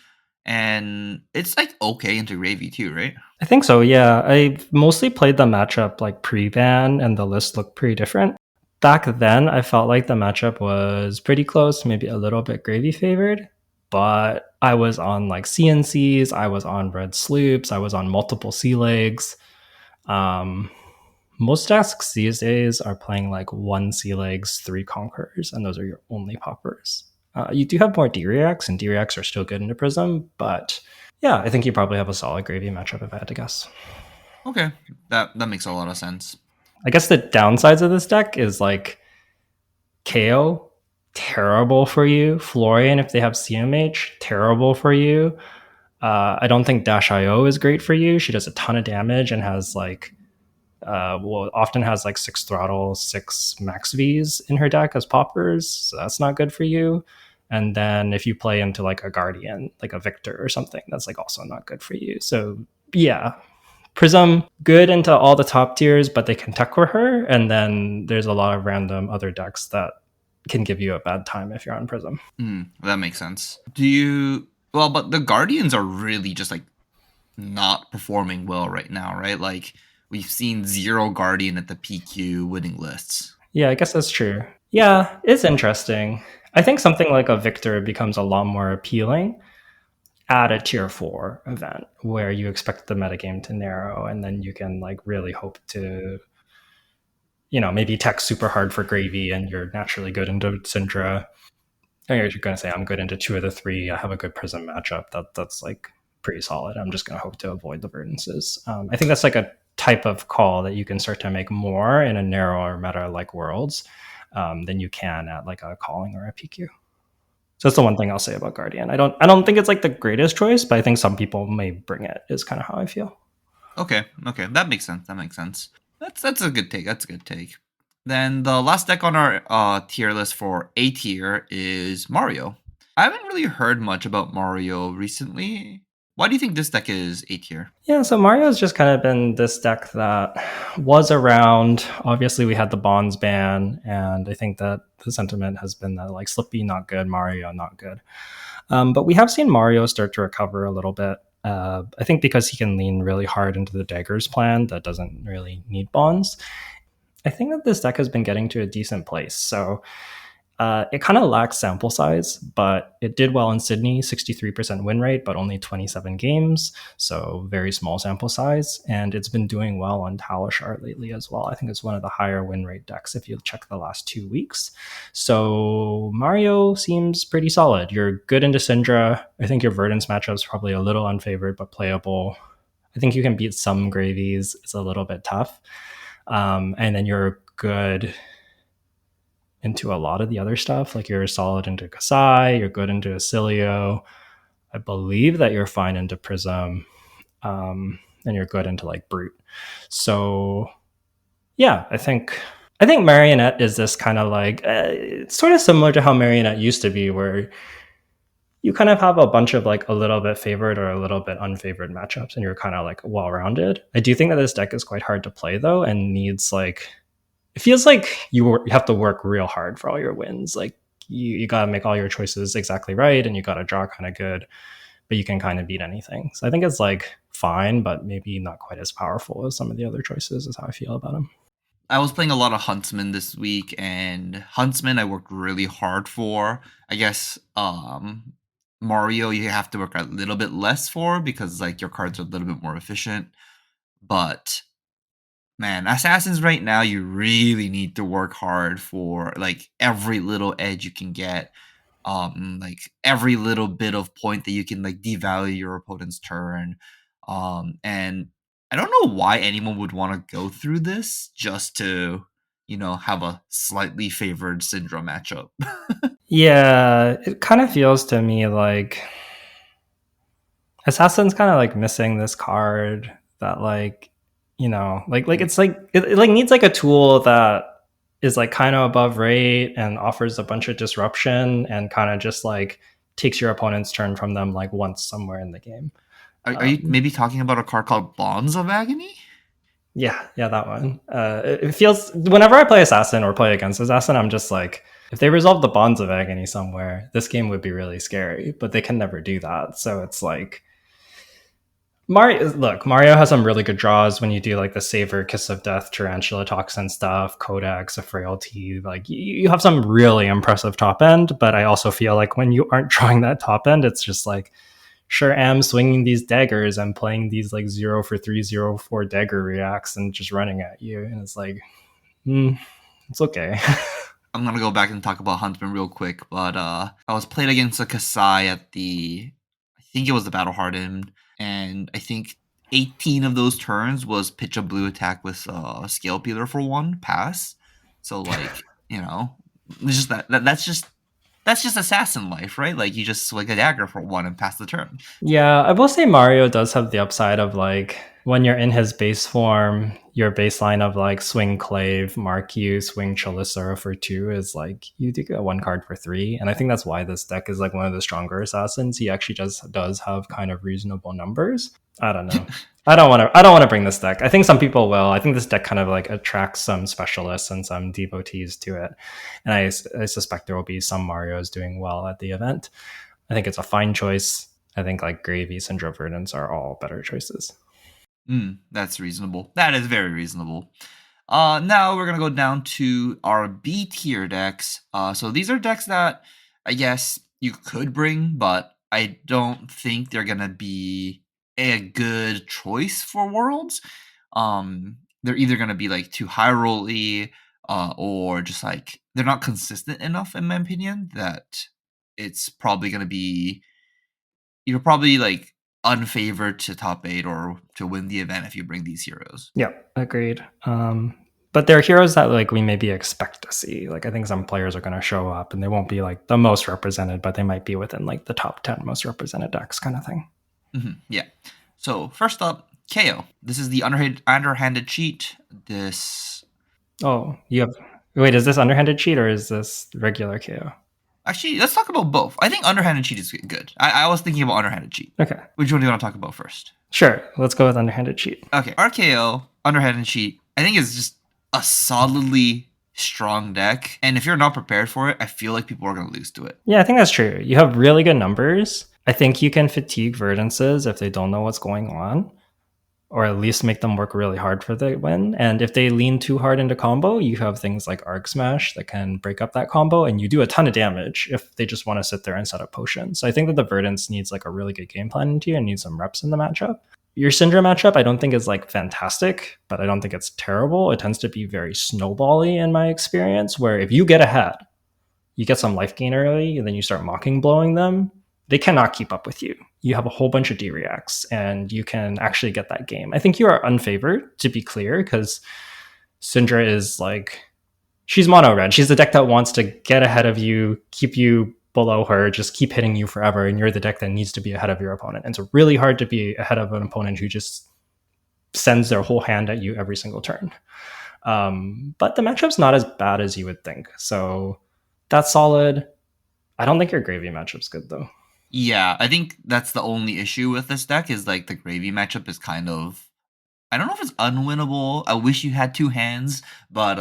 And it's like okay into Gravy too, right? I think so, yeah. I've mostly played the matchup like pre-ban, and the list looked pretty different. Back then, I felt like the matchup was pretty close, maybe a little bit Gravy favored, but I was on like CNCs, I was on Red Sloops, I was on multiple Sea Legs. Most decks these days are playing like 1 Sea Legs, 3 Conquerors, and those are your only poppers. You do have more D-Reacts, and D-Reacts are still good into Prism, but yeah, I think you probably have a solid Gravy matchup if I had to guess. Okay, that makes a lot of sense. I guess the downsides of this deck is like KO, terrible for you. Florian, if they have CMH, terrible for you. I don't think Dash IO is great for you. She does a ton of damage and has like often has like 6 throttle, 6 max Vs in her deck as poppers, so that's not good for you. And then if you play into like a Guardian, like a Victor or something, that's like also not good for you. So yeah, Prism good into all the top tiers, but they can tech for her, and then there's a lot of random other decks that can give you a bad time if you're on Prism. That makes sense. But the Guardians are really just like not performing well right now, right? Like we've seen 0 Guardian at the PQ winning lists. Yeah, I guess that's true. Yeah, it's interesting. I think something like a Victor becomes a lot more appealing at a tier 4 event where you expect the metagame to narrow, and then you can like really hope to, maybe tech super hard for Gravy and you're naturally good into Syndra. And you're going to say, I'm good into 2 of the 3. I have a good Prism matchup. That's like pretty solid. I'm just going to hope to avoid the Verdances. I think that's like a type of call that you can start to make more in a narrower meta like Worlds than you can at like a Calling or a PQ. So that's the one thing I'll say about Guardian. I don't think it's like the greatest choice, but I think some people may bring it, is kind of how I feel. Okay, that makes sense. That's a good take. Then the last deck on our tier list for A tier is Mario. I haven't really heard much about Mario recently. Why do you think this deck is A tier? Yeah, so Mario's just kind of been this deck that was around. Obviously, we had the Bonds ban, and I think that the sentiment has been that like Slippy not good, Mario not good. But we have seen Mario start to recover a little bit. I think because he can lean really hard into the Daggers plan that doesn't really need Bonds. I think that this deck has been getting to a decent place. So it kind of lacks sample size, but it did well in Sydney, 63% win rate, but only 27 games. So very small sample size. And it's been doing well on Talishar lately as well. I think it's one of the higher win rate decks if you check the last 2 weeks. So Mario seems pretty solid. You're good into Syndra. I think your Verdance matchup is probably a little unfavored, but playable. I think you can beat some Gravies. It's a little bit tough. And then you're good into a lot of the other stuff. Like you're solid into Kasai, you're good into Acilio. I believe that you're fine into Prism, and you're good into like Brute. So yeah, I think Marionette is this kind of like it's sort of similar to how Marionette used to be, where you kind of have a bunch of like a little bit favored or a little bit unfavored matchups, and you're kind of like well rounded. I do think that this deck is quite hard to play though, and needs like it feels like you have to work real hard for all your wins. Like you got to make all your choices exactly right, and you got to draw kind of good, but you can kind of beat anything. So I think it's like fine, but maybe not quite as powerful as some of the other choices. Is how I feel about him. I was playing a lot of Huntsman this week, and Huntsman I worked really hard for. I guess Mario you have to work a little bit less for because like your cards are a little bit more efficient. But man, assassins right now you really need to work hard for like every little edge you can get. Like every little bit of point that you can like devalue your opponent's turn. And I don't know why anyone would want to go through this just to, have a slightly favored Syndra matchup. Yeah, it kind of feels to me like Assassin's kind of like missing this card that like like it's like it like needs like a tool that is like kind of above rate and offers a bunch of disruption and kind of just like takes your opponent's turn from them like once somewhere in the game. Are you maybe talking about a card called Bonds of Agony? Yeah, that one. It feels whenever I play Assassin or play against Assassin, I'm just like, if they resolve the Bonds of Agony somewhere, this game would be really scary. But they can never do that, so it's like Mario has some really good draws when you do like the Savor, Kiss of Death, Tarantula Toxin stuff, Codex, a Frailty. Like you have some really impressive top end, but I also feel like when you aren't drawing that top end, it's just like sure am swinging these daggers and playing these like 0 for 3, 0 for dagger reacts and just running at you, and it's like, it's okay. I'm gonna go back and talk about Huntsman real quick, but I was played against a Kasai at I think it was the Battle Hardened, and I think 18 of those turns was pitch a blue attack with Scale Peeler for 1 pass. So like, it's just that's just assassin life, right? Like you just swing a dagger for 1 and pass the turn. Yeah, I will say Mario does have the upside of like when you're in his base form, your baseline of like swing Clave, mark you, swing Chalisaur for 2 is like you do get 1 card for 3. And I think that's why this deck is like one of the stronger assassins. He actually does have kind of reasonable numbers. I don't know. I don't want to bring this deck. I think some people will. I think this deck kind of like attracts some specialists and some devotees to it. And I suspect there will be some Marios doing well at the event. I think it's a fine choice. I think like Gravies and Verdance are all better choices. That's reasonable. That is very reasonable. Now we're gonna go down to our B tier decks. So these are decks that I guess you could bring, but I don't think they're gonna be a good choice for Worlds. They're either gonna be like too high rolly, or just like they're not consistent enough, in my opinion, that it's probably gonna be you're probably like unfavored to top 8 or to win the event if you bring these heroes. Yeah, agreed. But they're heroes that like we maybe expect to see. Like I think some players are going to show up and they won't be like the most represented, but they might be within like the top 10 most represented decks kind of thing. Yeah. So first up, KO. This is the underhanded cheat. Oh, you have Wait, is this underhanded cheat or is this regular KO? Actually, let's talk about both. I think underhanded cheat is good. I was thinking about underhanded cheat. Okay, Which one do you want to talk about first? sure. Let's go with underhanded cheat. Okay, RKO, underhanded cheat, I think is just a solidly strong deck. And if you're not prepared for it, I feel like people are going to lose to it. Yeah, I think that's true. You have really good numbers. I think you can fatigue Verdances if they don't know what's going on, or at least make them work really hard for the win. And if they lean too hard into combo, you have things like Arc Smash that can break up that combo, and you do a ton of damage if they just want to sit there and set up potions. So I think that the Verdance needs like a really good game plan into you and needs some reps in the matchup. Your Syndra matchup, I don't think is like fantastic, but I don't think it's terrible. It tends to be very snowbally in my experience, where if you get ahead, you get some life gain early, and then you start mocking blowing them, they cannot keep up with you. You have a whole bunch of D-reacts, and you can actually get that game. I think you are unfavored, to be clear, because Syndra is like, she's mono red. She's the deck that wants to get ahead of you, keep you below her, just keep hitting you forever, and you're the deck that needs to be ahead of your opponent. And it's really hard to be ahead of an opponent who just sends their whole hand at you every single turn. But the matchup's not as bad as you would think. So that's solid. I don't think your Gravy matchup's good, though. Yeah, I think that's the only issue with this deck is like the Gravy matchup is kind of, I don't know if it's unwinnable. I wish you had two hands, but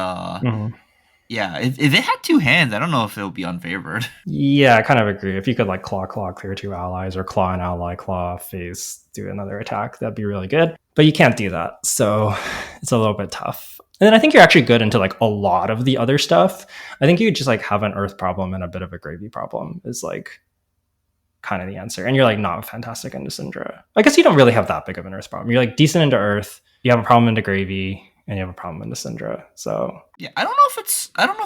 yeah, if it had two hands, I don't know if it would be unfavored. Yeah, I kind of agree. If you could like claw, clear two allies, or claw an ally, claw, face, do another attack, that'd be really good. But you can't do that. So it's a little bit tough. And then I think you're actually good into like a lot of the other stuff. I think you just like have an earth problem and a bit of a Gravy problem is like kind of the answer. And you're like not fantastic into Syndra. I guess you don't really have that big of an earth problem. You're like decent into earth. You have a problem into Gravy, and you have a problem into Syndra. So Yeah, I don't know if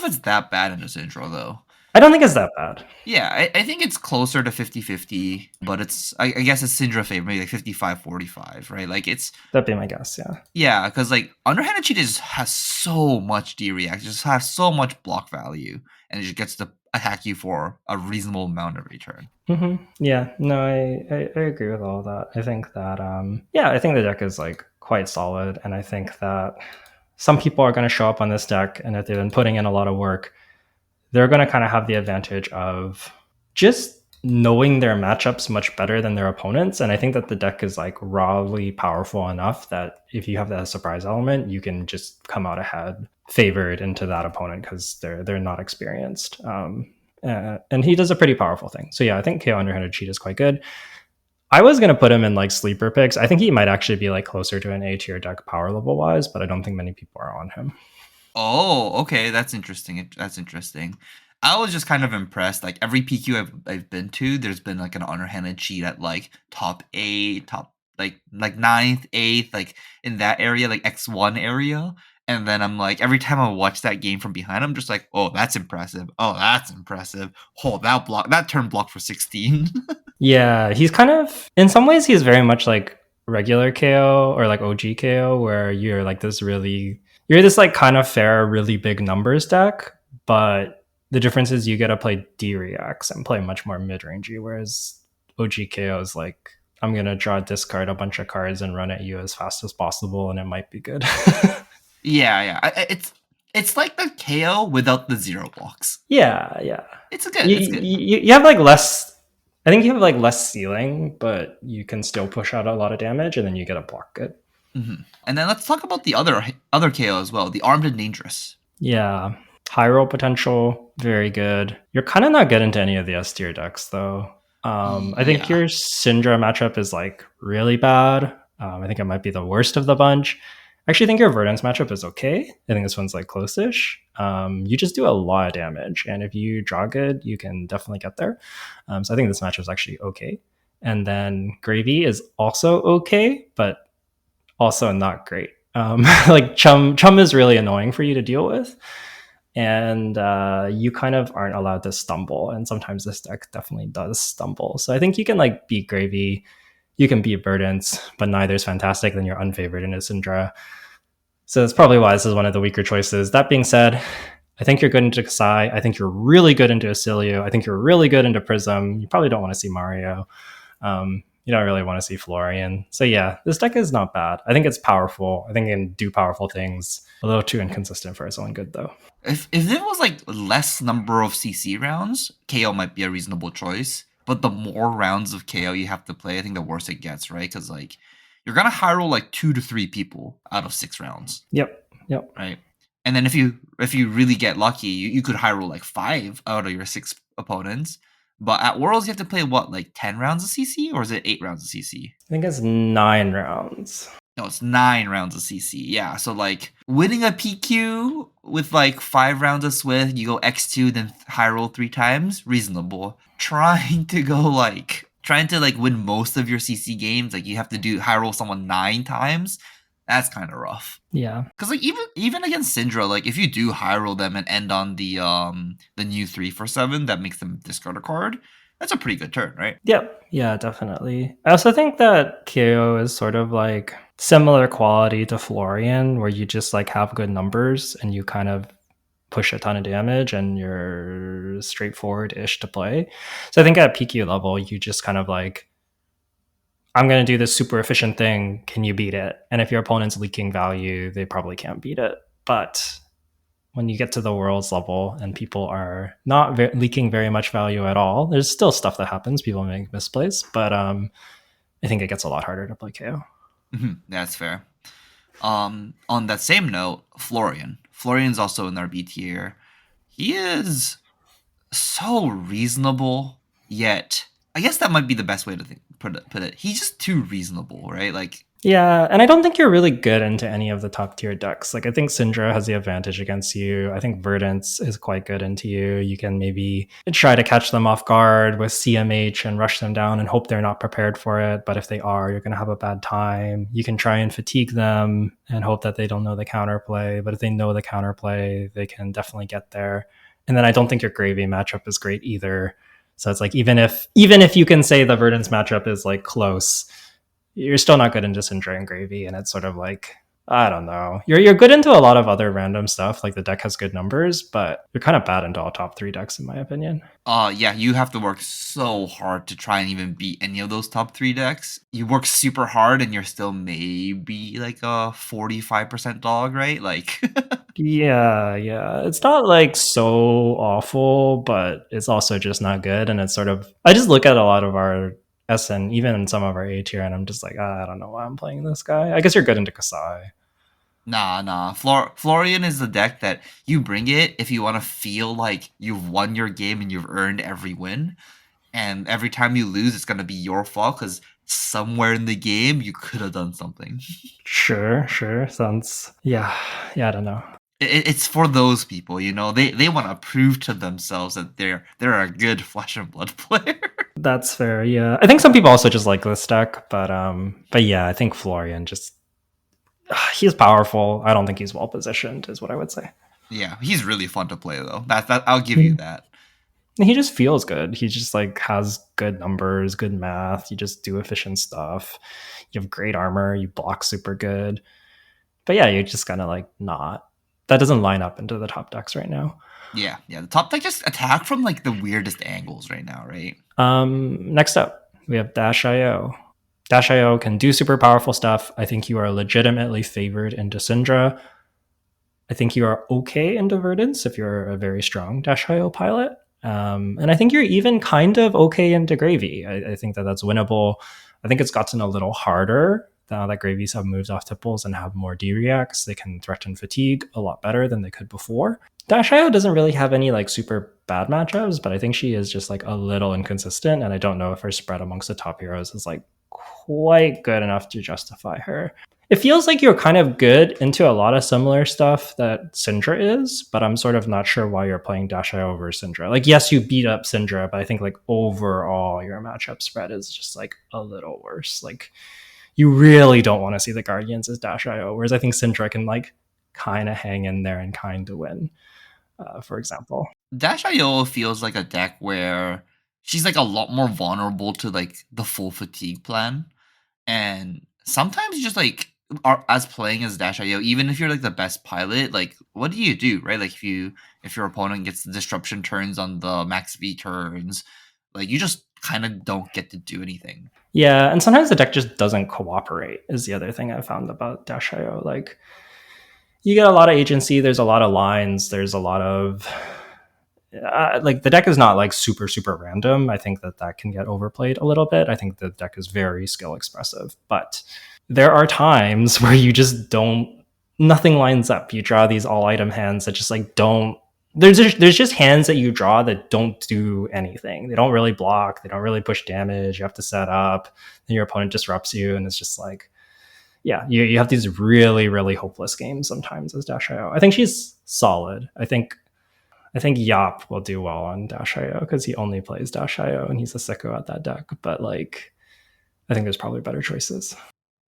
it's that bad into Syndra though. I don't think it's that bad. Yeah, I think it's closer to 50-50, but it's I guess it's Syndra favor, maybe like 55-45, right? Like it's That'd be my guess, yeah. yeah, because like underhanded cheat has so much D-react, just has so much block value, and it just gets to attack you for a reasonable amount every turn. Yeah, no, I agree with all that. I think that yeah, I think the deck is like quite solid, and I think that some people are going to show up on this deck, and if they've been putting in a lot of work, they're going to kind of have the advantage of just knowing their matchups much better than their opponents. And I think that the deck is like rawly powerful enough that if you have that surprise element, you can just come out ahead favored into that opponent because they're not experienced. And he does a pretty powerful thing. So yeah, I think KO underhanded cheat is quite good. I was going to put him in like sleeper picks. I think he might actually be like closer to an A tier deck power level wise, but I don't think many people are on him. Oh, okay, that's interesting. That's interesting. I was just kind of impressed. Like every PQ I've been to, there's been like an underhanded cheat at like top 8, top like 9th, 8th, like in that area, like X1 area. And then I'm like, every time I watch that game from behind, I'm just like, oh, that's impressive. Oh, that's impressive. Oh, that turn block for 16. Yeah, he's kind of, in some ways, he's very much like regular KO or like OG KO, where you're like you're this like kind of fair, really big numbers deck, but the difference is you get to play D-reacts and play much more mid-rangey, whereas OG KO is like, I'm going to draw, discard a bunch of cards and run at you as fast as possible, and it might be good. Yeah. It's like the KO without the 0 blocks. Yeah. It's good. You have like less, I think you have like less ceiling, but you can still push out a lot of damage, and then you get a block good. Mm-hmm. And then let's talk about the other KO as well, the Armed and Dangerous. Yeah, high roll potential, very good. You're kind of not good into any of the S tier decks though. I think your Syndra matchup is like really bad. I think it might be the worst of the bunch. I actually think your Verdance matchup is okay. I think this one's like close-ish. You just do a lot of damage, and if you draw good, you can definitely get there. So I think this matchup is actually okay. And then Gravy is also okay, but also not great. Like Chum is really annoying for you to deal with, and you kind of aren't allowed to stumble. And sometimes this deck definitely does stumble. So I think you can like beat Gravy, you can beat Verdance, but neither is fantastic. Then you're unfavored into Syndra. So that's probably why this is one of the weaker choices. That being said, I think you're good into Kasai. I think you're really good into Acilio. I think you're really good into Prism. You probably don't want to see Mario. You don't really want to see Florian. So yeah, this deck is not bad. I think it's powerful. I think it can do powerful things. A little too inconsistent for its own good though. If it was like less number of CC rounds, KO might be a reasonable choice. But the more rounds of KO you have to play, I think the worse it gets, right? Because like you're gonna high roll like 2 to 3 people out of 6 rounds. Yep. Right. And then if you really get lucky, you could high roll like 5 out of your 6 opponents. But at Worlds you have to play what, like 10 rounds of CC, or is it 8 rounds of CC? I think it's 9 rounds. No, it's 9 rounds of CC. Yeah, so like winning a PQ with like 5 rounds of Swift, you go X2, then high roll 3 times, reasonable. Trying to like win most of your CC games, like you have to do high roll someone 9 times. That's kind of rough. Yeah. Cause like even against Syndra, like if you do high roll them and end on the new 3/7 that makes them discard a card, that's a pretty good turn, right? Yep. Yeah, definitely. I also think that KO is sort of like similar quality to Florian, where you just like have good numbers and you kind of push a ton of damage and you're straightforward-ish to play. So I think at PQ level, you just kind of like, I'm going to do this super efficient thing. Can you beat it? And if your opponent's leaking value, they probably can't beat it. But when you get to the world's level and people are not leaking very much value at all, there's still stuff that happens. People make misplays, but I think it gets a lot harder to play KO. That's fair. On that same note, Florian's also in our B tier. He is so reasonable, yet I guess that might be the best way to put it. He's just too reasonable, right? Like, yeah, and I don't think you're really good into any of the top tier decks. Like I think Syndra has the advantage against you. I think Verdance is quite good into you. You can maybe try to catch them off guard with CMH and rush them down and hope they're not prepared for it. But if they are, you're going to have a bad time. You can try and fatigue them and hope that they don't know the counterplay. But if they know the counterplay, they can definitely get there. And then I don't think your Gravy matchup is great either. So it's like even if you can say the Verdance matchup is like close, you're still not good into Syndra and Gravy, and it's sort of like, I don't know. You're good into a lot of other random stuff, like the deck has good numbers, but you're kind of bad into all top 3 decks in my opinion. yeah, you have to work so hard to try and even beat any of those top 3 decks. You work super hard and you're still maybe like a 45% dog, right? Like Yeah. It's not like so awful, but it's also just not good. And it's sort of, I just look at a lot of our SN, even in some of our A tier, and I'm just like, I don't know why I'm playing this guy. I guess you're good into Kasai. Nah. Florian is the deck that you bring it if you want to feel like you've won your game and you've earned every win. And every time you lose, it's going to be your fault because somewhere in the game you could have done something. Sure. Sounds, yeah, I don't know. It's for those people, you know. They want to prove to themselves that they're a good flesh and blood player. That's fair. Yeah, I think some people also just like this deck, but yeah, I think Florian just he's powerful. I don't think he's well positioned, is what I would say. Yeah, he's really fun to play though. That I'll give you that. He just feels good. He just like has good numbers, good math. You just do efficient stuff. You have great armor. You block super good. But yeah, you're just kind of like not. That doesn't line up into the top decks right now. Yeah. The top deck just attack from like the weirdest angles right now, right? Next up, we have Dash.io. Dash.io can do super powerful stuff. I think you are legitimately favored into Syndra. I think you are okay into Verdance if you're a very strong Dash.io pilot. And I think you're even kind of okay into Gravy. I think that's winnable. I think it's gotten a little harder now that Gravies have moved off Tipples and have more D-reacts. They can threaten fatigue a lot better than they could before. Dash.io doesn't really have any like super bad matchups, but I think she is just like a little inconsistent, and I don't know if her spread amongst the top heroes is like quite good enough to justify her. It feels like you're kind of good into a lot of similar stuff that Syndra is, but I'm sort of not sure why you're playing Dash.io over Syndra. Like, yes, you beat up Syndra, but I think like overall your matchup spread is just like a little worse. Like, you really don't want to see the Guardians as Dash.io, whereas I think Syndra can like kind of hang in there and kind of win, for example. Dash.io feels like a deck where she's like a lot more vulnerable to like the full fatigue plan. And sometimes you just like are as playing as Dash.io, even if you're like the best pilot, like what do you do, right? Like if your opponent gets the disruption turns on the max V turns, like you just kind of don't get to do anything. Yeah, and sometimes the deck just doesn't cooperate is the other thing I found about Dash.io. Like you get a lot of agency, there's a lot of lines, there's a lot of like the deck is not like super super random. I think that can get overplayed a little bit. I think the deck is very skill expressive, but there are times where you just don't, nothing lines up. You draw these all item hands that just like don't, there's just hands that you draw that don't do anything. They don't really block, they don't really push damage. You have to set up, then your opponent disrupts you, and it's just like, yeah, you have these really really hopeless games sometimes as Dash.io. I think she's solid. I think Yop will do well on Dash.io because he only plays Dash.io and he's a sicko at that deck. But like, I think there's probably better choices.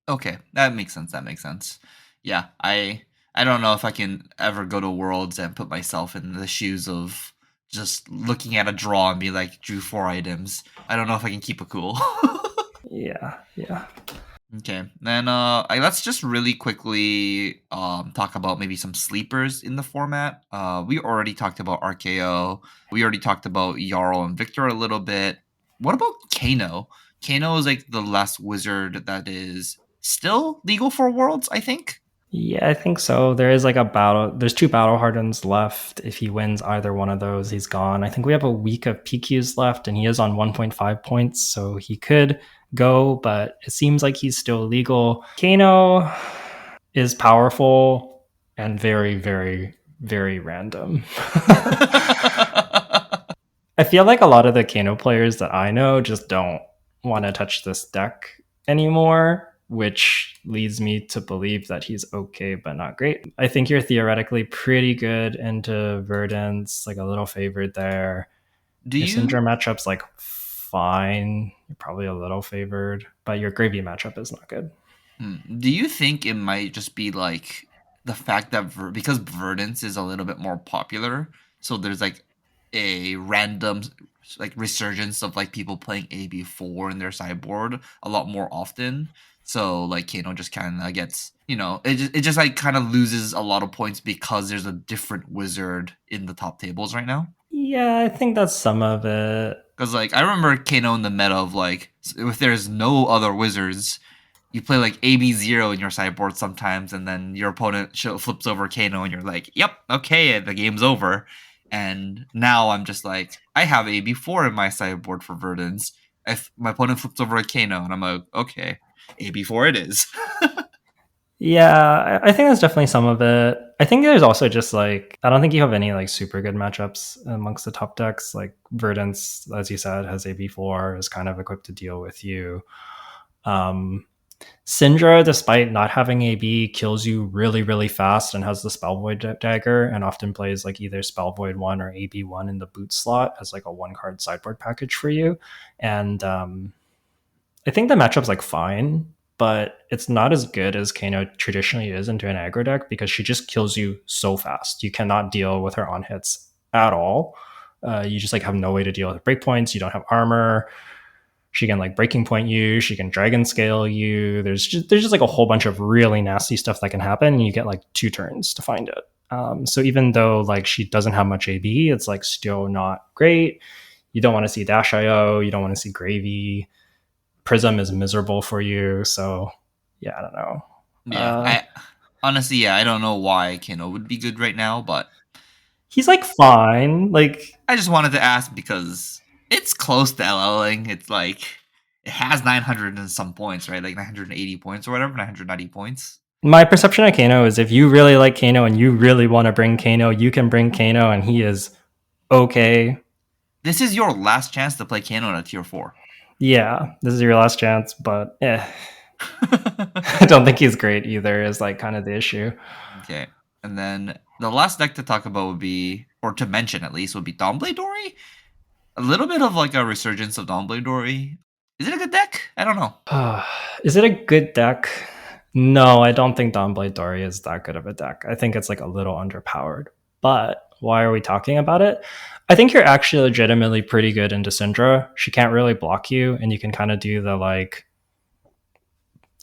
Okay, that makes sense. That makes sense. Yeah, I don't know if I can ever go to Worlds and put myself in the shoes of just looking at a draw and be like, drew 4 items. I don't know if I can keep a cool. Yeah, yeah. Okay, then let's just really quickly talk about maybe some sleepers in the format. We already talked about RKO. We already talked about Jarl and Victor a little bit. What about Kano? Kano is like the last wizard that is still legal for Worlds, I think. Yeah, I think so. There is like a battle. There's 2 battle hardens left. If he wins either one of those, he's gone. I think we have a week of PQs left, and he is on 1.5 points, so he could go, but it seems like he's still legal. Kano is powerful and very, very, very random. I feel like a lot of the Kano players that I know just don't want to touch this deck anymore, which leads me to believe that he's okay but not great. I think you're theoretically pretty good into Verdance, like a little favored there. Do Your you Syndrome matchup's like fine. You're probably a little favored, but your Gravy matchup is not good. do you think it might just be like the fact that because Verdance is a little bit more popular, so there's like a random like resurgence of like people playing AB4 in their sideboard a lot more often. So like Kano just kind of gets, it just like kind of loses a lot of points because there's a different wizard in the top tables right now. Yeah, I think that's some of it. Because like I remember Kano in the meta of like if there's no other wizards, you play like AB0 in your sideboard sometimes, and then your opponent flips over Kano, and you're like, "Yep, okay, the game's over." And now I'm just like, I have AB4 in my sideboard for Verdance. If my opponent flips over a Kano, and I'm like, okay, AB4 it is. Yeah, I think that's definitely some of it. I think there's also just like, I don't think you have any like super good matchups amongst the top decks. Like Verdance, as you said, has AB4, is kind of equipped to deal with you. Syndra, despite not having AB, kills you really, really fast and has the Spell Void dagger, and often plays like either Spell Void 1 or AB 1 in the boot slot as like a 1 card sideboard package for you. And I think the matchup's like fine, but it's not as good as Kano traditionally is into an aggro deck because she just kills you so fast. You cannot deal with her on hits at all. You just like have no way to deal with breakpoints. You don't have armor. She can like breaking point you. She can dragon scale you. There's just like a whole bunch of really nasty stuff that can happen, and you get like 2 turns to find it. So even though like she doesn't have much AB, it's like still not great. You don't want to see Dash.io. You don't want to see Gravy. Prism is miserable for you. So yeah, I don't know. Yeah, I honestly, yeah, I don't know why Kano would be good right now, but He's like fine. Like I just wanted to ask because it's close to LLing. It's like it has 900 and some points, right? Like 980 points or whatever, 990 points. my perception of Kano is if you really like Kano and you really want to bring Kano, you can bring Kano and he is okay. This is your last chance to play Kano at a tier 4. Yeah, this is your last chance, but I don't think he's great either, is like kind of the issue. Okay. And then the last deck to talk about would be, or to mention at least, would be Dawnblade Dory. A little bit of like a resurgence of Dawnblade Dory. Is it a good deck? I don't know. Is it a good deck? No, I don't think Dawnblade Dory is that good of a deck. I think it's like a little underpowered. But why are we talking about it? I think you're actually legitimately pretty good into Syndra. She can't really block you, and you can kind of do the like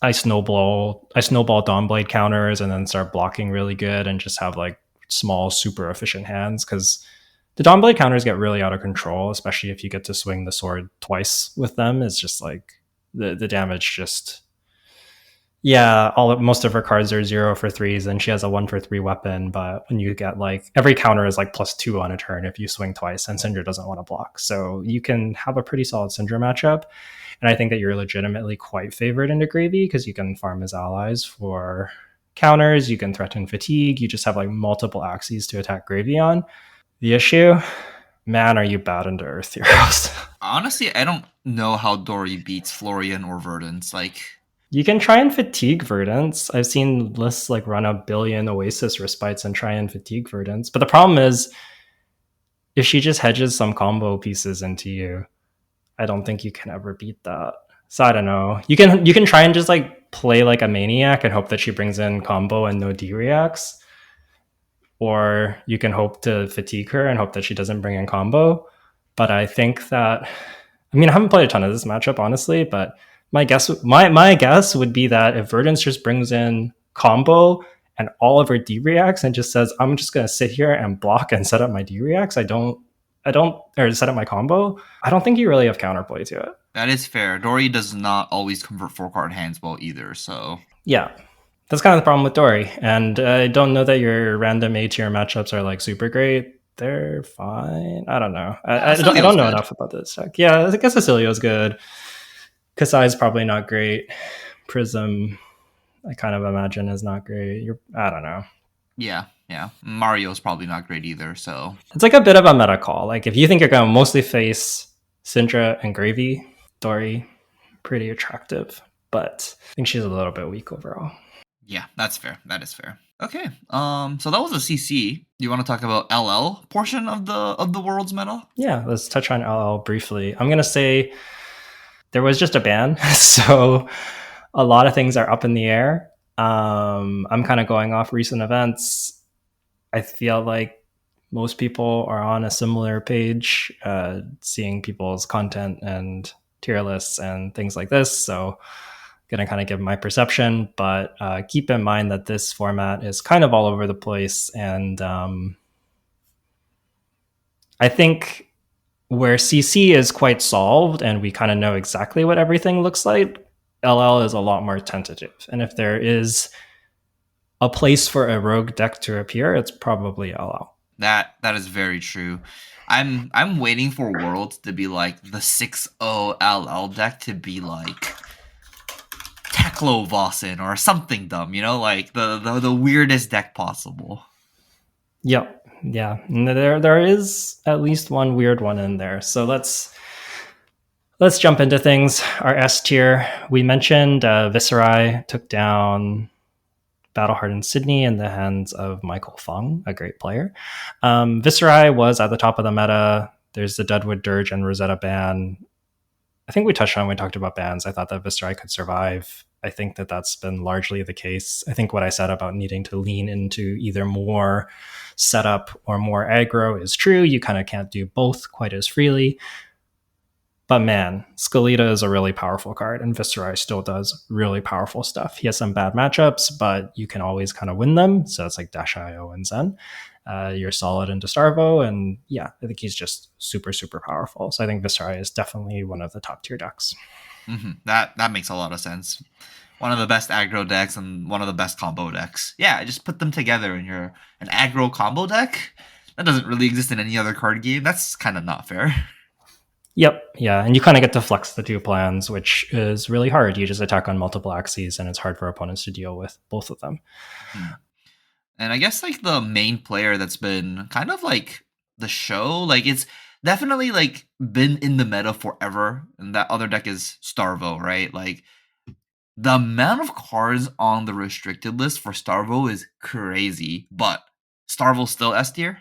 I snowball Dawnblade counters and then start blocking really good and just have like small super efficient hands because The Dawnblade counters get really out of control, especially if you get to swing the sword twice with them. It's just like the damage just yeah, most of her cards are 0 for 3s, and she has a 1 for 3 weapon. But when you get like every counter is like +2 on a turn if you swing twice, and Syndra doesn't want to block, so you can have a pretty solid Syndra matchup. And I think that you're legitimately quite favored into Gravy because you can farm his allies for counters. You can threaten fatigue. You just have like multiple axes to attack Gravy on. The issue, man, are you bad into Earth Heroes? Honestly, I don't know how Dory beats Florian or Verdance. Like, you can try and fatigue Verdance. I've seen lists like run a billion Oasis Respites and try and fatigue Verdance. But the problem is, if she just hedges some combo pieces into you, I don't think you can ever beat that. So I don't know. You can try and just like play like a maniac and hope that she brings in combo and no D reacts. Or you can hope to fatigue her and hope that she doesn't bring in combo. But I think that, I mean, I haven't played a ton of this matchup, honestly, but my guess would be that if Verdance just brings in combo and all of her D reacts and just says, I'm just gonna sit here and block and set up my D reacts, or set up my combo, I don't think you really have counterplay to it. that is fair. Dory does not always convert 4-card hands well either, so. Yeah. That's kind of the problem with Dory. And I don't know that your random A tier matchups are like super great. They're fine. I don't know. I don't know enough about this deck. Yeah, I guess Cecilio's good. Kasai's probably not great. Prism, I kind of imagine, is not great. I don't know. Yeah. Mario's probably not great either, so. It's like a bit of a meta call. Like, if you think you're going to mostly face Syndra and Gravy, Dory, pretty attractive. But I think she's a little bit weak overall. Yeah, that's fair. That is fair. Okay. So that was a CC. Do you want to talk about LL portion of the world's meta? Yeah, let's touch on LL briefly. I'm gonna say there was just a ban, so a lot of things are up in the air. I'm kind of going off recent events. I feel like most people are on a similar page, seeing people's content and tier lists and things like this. So going to kind of give my perception, but keep in mind that this format is kind of all over the place. And I think where CC is quite solved and we kind of know exactly what everything looks like, LL is a lot more tentative. And if there is a place for a rogue deck to appear, it's probably LL. That is very true. I'm waiting for Worlds to be like the 6-0 LL deck to be like Teklo-Vossen or something dumb, like the weirdest deck possible. Yep. Yeah. And there is at least one weird one in there. So let's jump into things. Our S tier, we mentioned Viserai took down Battle-Hardened Sydney in the hands of Michael Fung, a great player. Viserai was at the top of the meta. There's the Deadwood Dirge and Rosetta ban. I think we touched on when we talked about bans. I thought that Viserai could survive. I think that that's been largely the case. I think what I said about needing to lean into either more setup or more aggro is true. You kind of can't do both quite as freely. But man, Skeleta is a really powerful card, and Viserai still does really powerful stuff. He has some bad matchups, but you can always kind of win them. So it's like Dash.io and Zen. You're solid into Starvo, and yeah, I think he's just super, super powerful. So I think Viserai is definitely one of the top tier decks. Mm-hmm. That makes a lot of sense. One of the best aggro decks and one of the best combo decks. Yeah, just put them together and you're an aggro combo deck. That doesn't really exist in any other card game. That's kind of not fair. Yep, yeah, and you kind of get to flex the two plans, which is really hard. You just attack on multiple axes, and it's hard for opponents to deal with both of them. Mm-hmm. And I guess like the main player that's been kind of like the show, like it's definitely like been in the meta forever, and that other deck is Starvo, right? Like the amount of cards on the restricted list for Starvo is crazy, but Starvo's still S tier?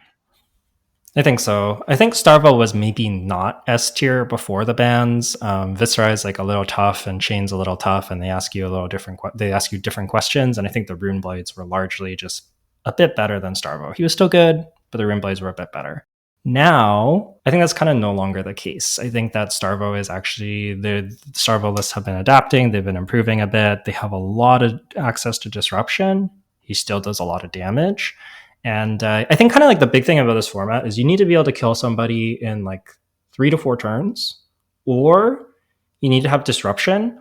I think so. I think Starvo was maybe not S tier before the bans. Viserai is like a little tough, and Chain's a little tough, and they ask you different questions. And I think the Rune Blades were largely just a bit better than Starvo. He was still good, but the Rune Blades were a bit better. Now, I think that's kind of no longer the case. I think that Starvo is actually, the Starvo lists have been adapting. They've been improving a bit. They have a lot of access to disruption. He still does a lot of damage. And I think kind of like the big thing about this format is you need to be able to kill somebody in like 3 to 4 turns, or you need to have disruption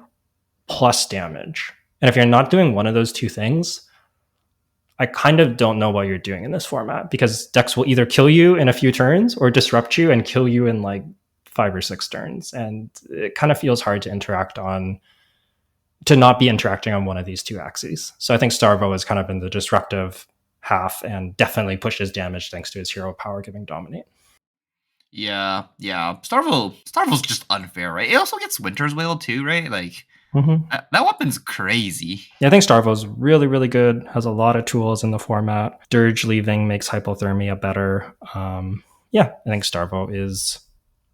plus damage. And if you're not doing one of those two things, I kind of don't know what you're doing in this format, because decks will either kill you in a few turns or disrupt you and kill you in like 5 or 6 turns. And it kind of feels hard to not be interacting on one of these two axes. So I think Starvo is kind of in the disruptive half and definitely pushes damage thanks to his hero power giving Dominate. Yeah. Starville's just unfair, right? It also gets Winter's Wail too, right? Like, that weapon's crazy. Yeah, I think Starvo's really, really good. Has a lot of tools in the format. Dirge leaving makes Hypothermia better. Yeah, I think Starvo is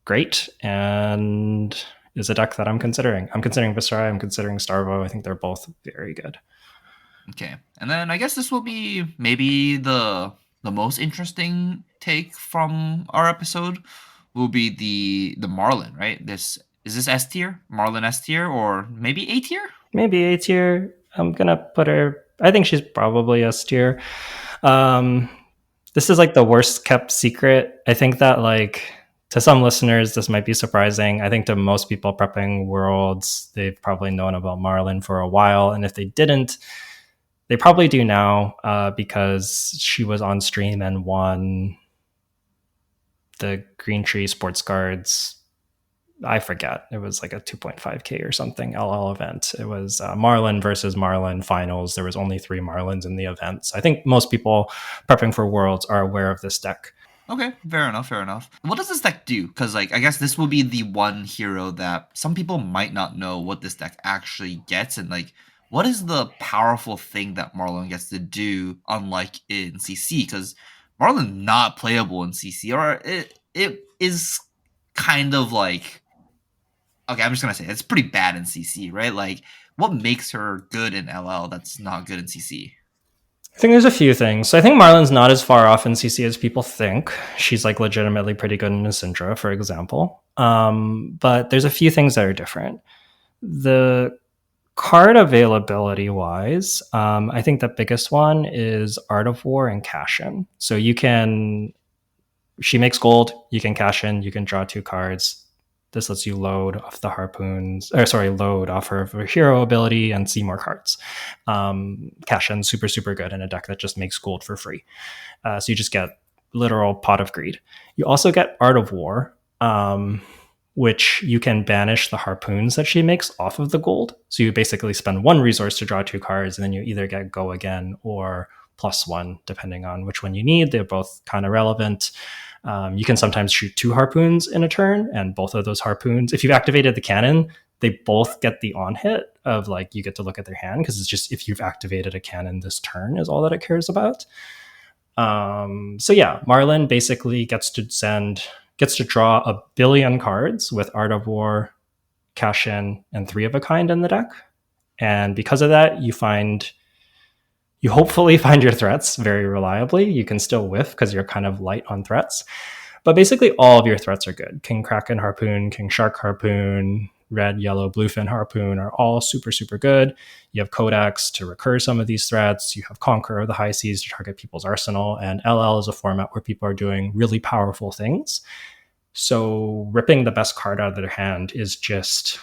great and is a deck that I'm considering. I'm considering Viserai. I'm considering Starvo. I think they're both very good. Okay, and then I guess this will be maybe the most interesting take from our episode will be the Marlin, right? Is this S tier? Marlin S tier, or maybe A tier? Maybe A tier. I'm gonna put her. I think she's probably S tier. This is like the worst kept secret. I think that like to some listeners this might be surprising. I think to most people prepping Worlds, they've probably known about Marlin for a while, and if they didn't, they probably do now, because she was on stream and won the Green Tree Sports Cards. I forget. It was like a 2.5K or something LL event. It was Marlin versus Marlin finals. There was only 3 Marlins in the event. So I think most people prepping for Worlds are aware of this deck. Okay, fair enough. What does this deck do? Because, like, I guess this will be the one hero that some people might not know what this deck actually gets, and, like, what is the powerful thing that Marlin gets to do, unlike in CC? Because Marlin not playable in CC, or it is kind of like, okay, I'm just gonna say it's pretty bad in CC, right? Like, what makes her good in LL that's not good in CC? I think there's a few things. So I think Marlin's not as far off in CC as people think. She's like legitimately pretty good in Syndra, for example. But there's a few things that are different. The card availability wise, I think the biggest one is Art of War and Cash In. So she makes gold, you can cash in, you can draw 2 cards. This lets you load off the harpoons, load off her hero ability and see more cards. Cash in, super, super good in a deck that just makes gold for free. So you just get literal Pot of Greed. You also get Art of War, which you can banish the harpoons that she makes off of the gold. So you basically spend 1 resource to draw 2 cards, and then you either get Go Again or +1, depending on which one you need. They're both kind of relevant. You can sometimes shoot 2 harpoons in a turn, and both of those harpoons, if you've activated the cannon, they both get the on hit of like you get to look at their hand, because it's just if you've activated a cannon this turn is all that it cares about. So yeah, Marlin basically gets to draw 1 billion cards with Art of War, Cash In, and 3 of a kind in the deck. And because of that, you hopefully find your threats very reliably. You can still whiff because you're kind of light on threats. But basically all of your threats are good. King Kraken Harpoon, King Shark Harpoon, Red, Yellow, Bluefin Harpoon are all super, super good. You have Codex to recur some of these threats. You have Conqueror of the High Seas to target people's arsenal. And LL is a format where people are doing really powerful things. So ripping the best card out of their hand is just...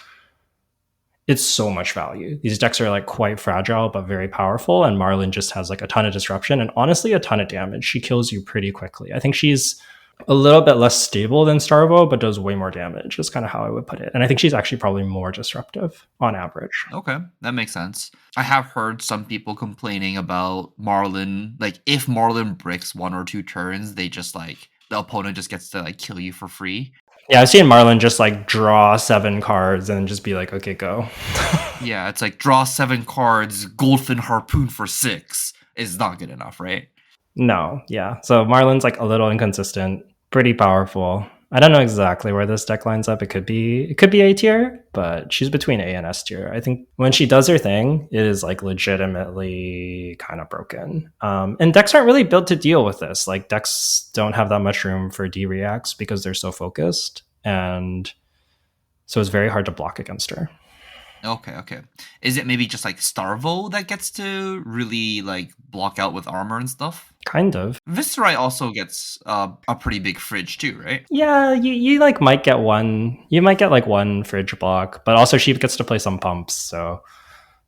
it's so much value. These decks are like quite fragile, but very powerful. And Marlin just has like a ton of disruption and honestly a ton of damage. She kills you pretty quickly. I think she's a little bit less stable than Starvo, but does way more damage is kind of how I would put it. And I think she's actually probably more disruptive on average. Okay, that makes sense. I have heard some people complaining about Marlin. Like, if Marlin bricks 1 or 2 turns, they just like, the opponent just gets to like kill you for free. Yeah, I've seen Marlin just like draw 7 cards and just be like, okay, go. Yeah, it's like draw 7 cards, Goldfin Harpoon for 6 is not good enough, right? No, yeah. So Marlin's like a little inconsistent, pretty powerful. I don't know exactly where this deck lines up. It could be A tier, but she's between A and S tier. I think when she does her thing, it is like legitimately kind of broken. And decks aren't really built to deal with this. Like decks don't have that much room for D-reacts because they're so focused. And so it's very hard to block against her. Okay, okay. Is it maybe just like Starvo that gets to really like block out with armor and stuff? Kind of. Viserai also gets a pretty big fridge too, right? Yeah, you like might get one. You might get like one fridge block, but also she gets to play some pumps, so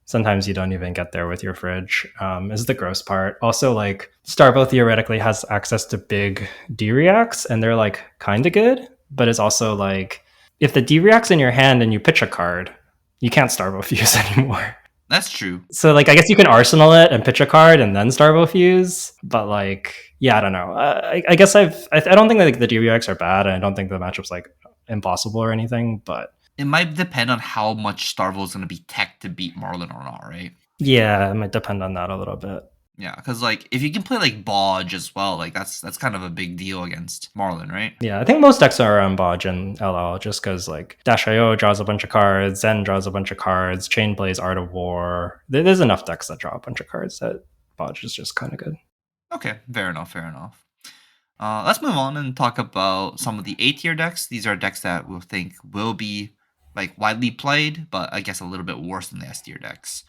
sometimes you don't even get there with your fridge. Is the gross part. Also, like Starvo theoretically has access to big D reacts, and they're like kind of good, but it's also like if the D react's in your hand and you pitch a card, you can't Starvo fuse anymore. That's true. So like I guess you can arsenal it and pitch a card and then Starvo fuse, but like yeah, I don't know. I guess I don't think that like, the DVX are bad, and I don't think the matchup's like impossible or anything. But It might depend on how much Starvo is going to be tech to beat Marlin or not, right? yeah, it might depend on that a little bit. Yeah, because like if you can play like Bodge as well, like that's kind of a big deal against Marlin, right? Yeah, I think most decks are on Bodge and LL just because like Dash.io draws a bunch of cards, Zen draws a bunch of cards, Chain plays Art of War. There's enough decks that draw a bunch of cards that Bodge is just kind of good. Okay, fair enough, fair enough. Let's move on and talk about some of the A tier decks. These are decks that we'll think will be like widely played, but I guess a little bit worse than the S tier decks.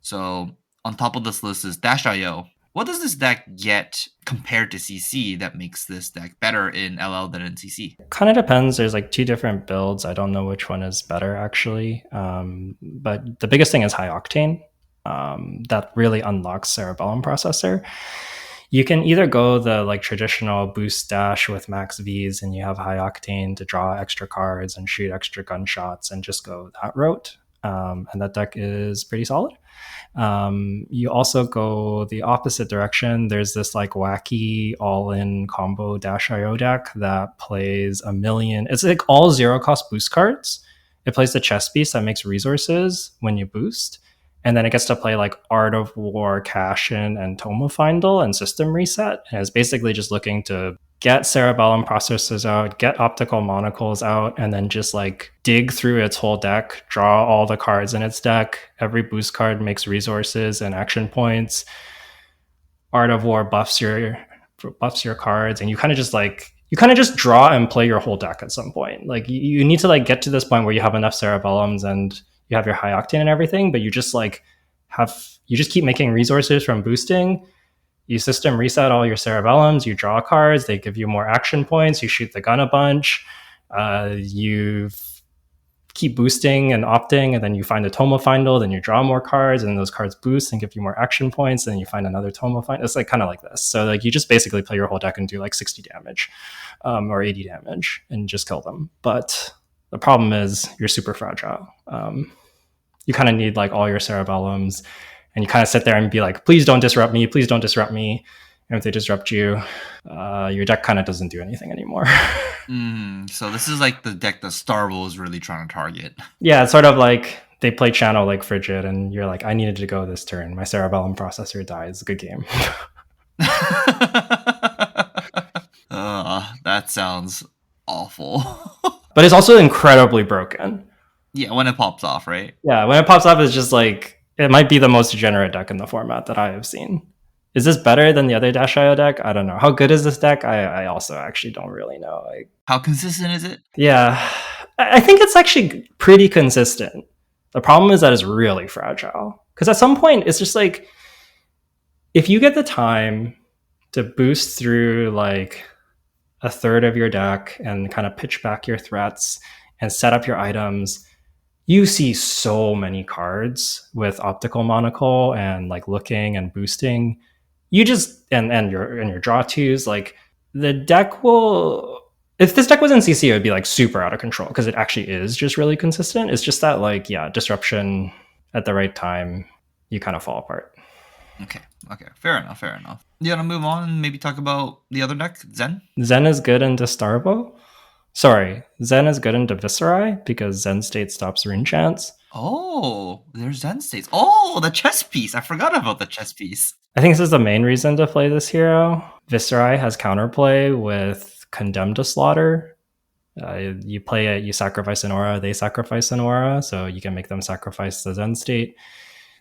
So on top of this list is Dash.io. What does this deck get compared to CC that makes this deck better in LL than in CC? Kind of depends. There's like two different builds. I don't know which one is better actually. But the biggest thing is high octane. That really unlocks Cerebellum processor. You can either go the like traditional boost dash with max V's and you have high octane to draw extra cards and shoot extra gunshots and just go that route. And that deck is pretty solid. You also go the opposite direction. There's this like wacky all-in combo Dash.io deck that plays a million. It's like all zero cost boost cards. It plays the chess piece that makes resources when you boost. And then it gets to play like Art of War, Cash In, and Tomofindle and System Reset. And it's basically just looking to get Cerebellum processors out, get optical monocles out, and then just like dig through its whole deck, draw all the cards in its deck. Every boost card makes resources and action points. Art of War buffs your cards, and you kind of just draw and play your whole deck at some point. Like you need to like get to this point where you have enough Cerebellums and you have your high octane and everything, but you just keep making resources from boosting. You system reset all your Cerebellums, you draw cards, they give you more action points, you shoot the gun a bunch, you keep boosting and opting, and then you find a Tomofindle, then you draw more cards, and those cards boost and give you more action points, and then you find another Tomofindle. It's like kind of like this. So like you just basically play your whole deck and do like 60 damage or 80 damage and just kill them. But the problem is you're super fragile. You kind of need like all your Cerebellums, and you kind of sit there and be like, please don't disrupt me, please don't disrupt me. And if they disrupt you, your deck kind of doesn't do anything anymore. So this is like the deck that Starvo is really trying to target. Yeah, it's sort of like they play Channel like Frigid, and you're like, I needed to go this turn. My Cerebellum processor dies. Good game. That sounds awful. But it's also incredibly broken. Yeah, when it pops off, right? Yeah, when it pops up, it's just like, it might be the most degenerate deck in the format that I have seen. Is this better than the other Dash.io deck? I don't know. How good is this deck? I also actually don't really know. How consistent is it? Yeah, I think it's actually pretty consistent. The problem is that it's really fragile. Because at some point, it's just like, if you get the time to boost through like a third of your deck and kind of pitch back your threats and set up your items, you see so many cards with optical monocle and like looking and boosting. You just and your draw twos, like the deck will, if this deck was in CC, it would be like super out of control because it actually is just really consistent. It's just that like, yeah, disruption at the right time, you kind of fall apart. Okay. Fair enough. You want to move on and maybe talk about the other deck, Zen? Zen is good into Starvo. Sorry, Zen is good into Viserai because Zen State stops Rune Chance. Oh, there's Zen States. Oh, the chess piece. I forgot about the chess piece. I think this is the main reason to play this hero. Viserai has counterplay with Condemned to Slaughter. You play it, you sacrifice an aura, they sacrifice an aura, so you can make them sacrifice the Zen State.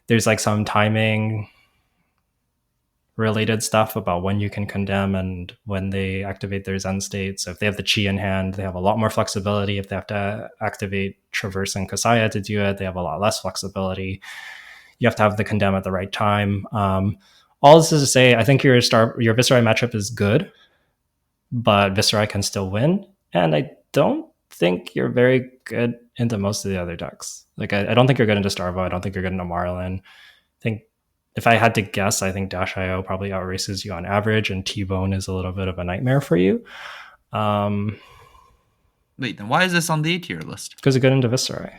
There's like some timing related stuff about when you can condemn and when they activate their Zen state. So if they have the Chi in hand, they have a lot more flexibility. If they have to activate Traverse and Kasaya to do it, they have a lot less flexibility. You have to have the condemn at the right time. All this is to say, I think your Viserai matchup is good, but Viserai can still win. And I don't think you're very good into most of the other decks. Like I don't think you're good into Starvo. I don't think you're good into Marlin. I think if I had to guess, I think Dash.io probably outraces you on average, and T-Bone is a little bit of a nightmare for you. Wait, then why is this on the A tier list? Because you're good into Viserai.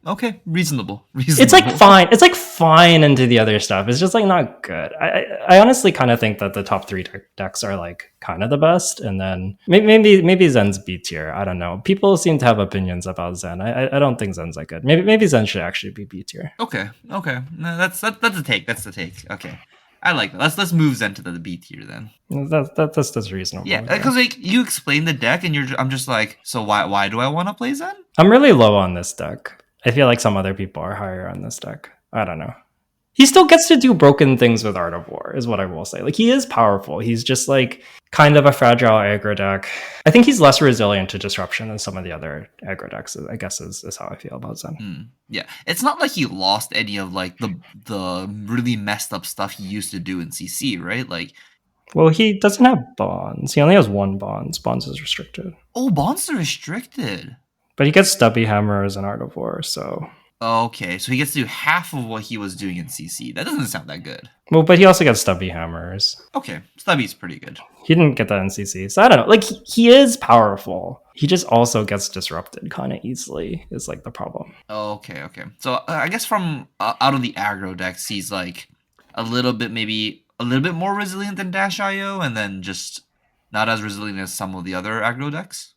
Okay, reasonable. It's like fine. It's like fine into the other stuff. It's just like not good. I honestly kind of think that the top 3 decks are like kind of the best, and then maybe Zen's B tier. I don't know. People seem to have opinions about Zen. I don't think Zen's that good. Maybe Zen should actually be B tier. Okay. No, that's the take. That's the take. Okay. I like that. Let's move Zen to the B tier then. That's reasonable. Yeah, because like you explain the deck, and I'm just like, so why do I want to play Zen? I'm really low on this deck. I feel like some other people are higher on this deck. I don't know. He still gets to do broken things with Art of War, is what I will say. Like, he is powerful. He's just like kind of a fragile aggro deck. I think he's less resilient to disruption than some of the other aggro decks, I guess is how I feel about Zen. Yeah, it's not like he lost any of like the really messed up stuff he used to do in CC, right? Like, well, he doesn't have bonds. He only has 1 bonds. Bonds is restricted. Oh, bonds are restricted. But he gets Stubby Hammers and Art of War, so... Okay, so he gets to do half of what he was doing in CC. That doesn't sound that good. Well, but he also gets Stubby Hammers. Okay, Stubby's pretty good. He didn't get that in CC, so I don't know. Like, he is powerful. He just also gets disrupted kind of easily, is like the problem. Okay. So I guess from out of the aggro decks, he's like a little bit more resilient than Dash.io, and then just not as resilient as some of the other aggro decks.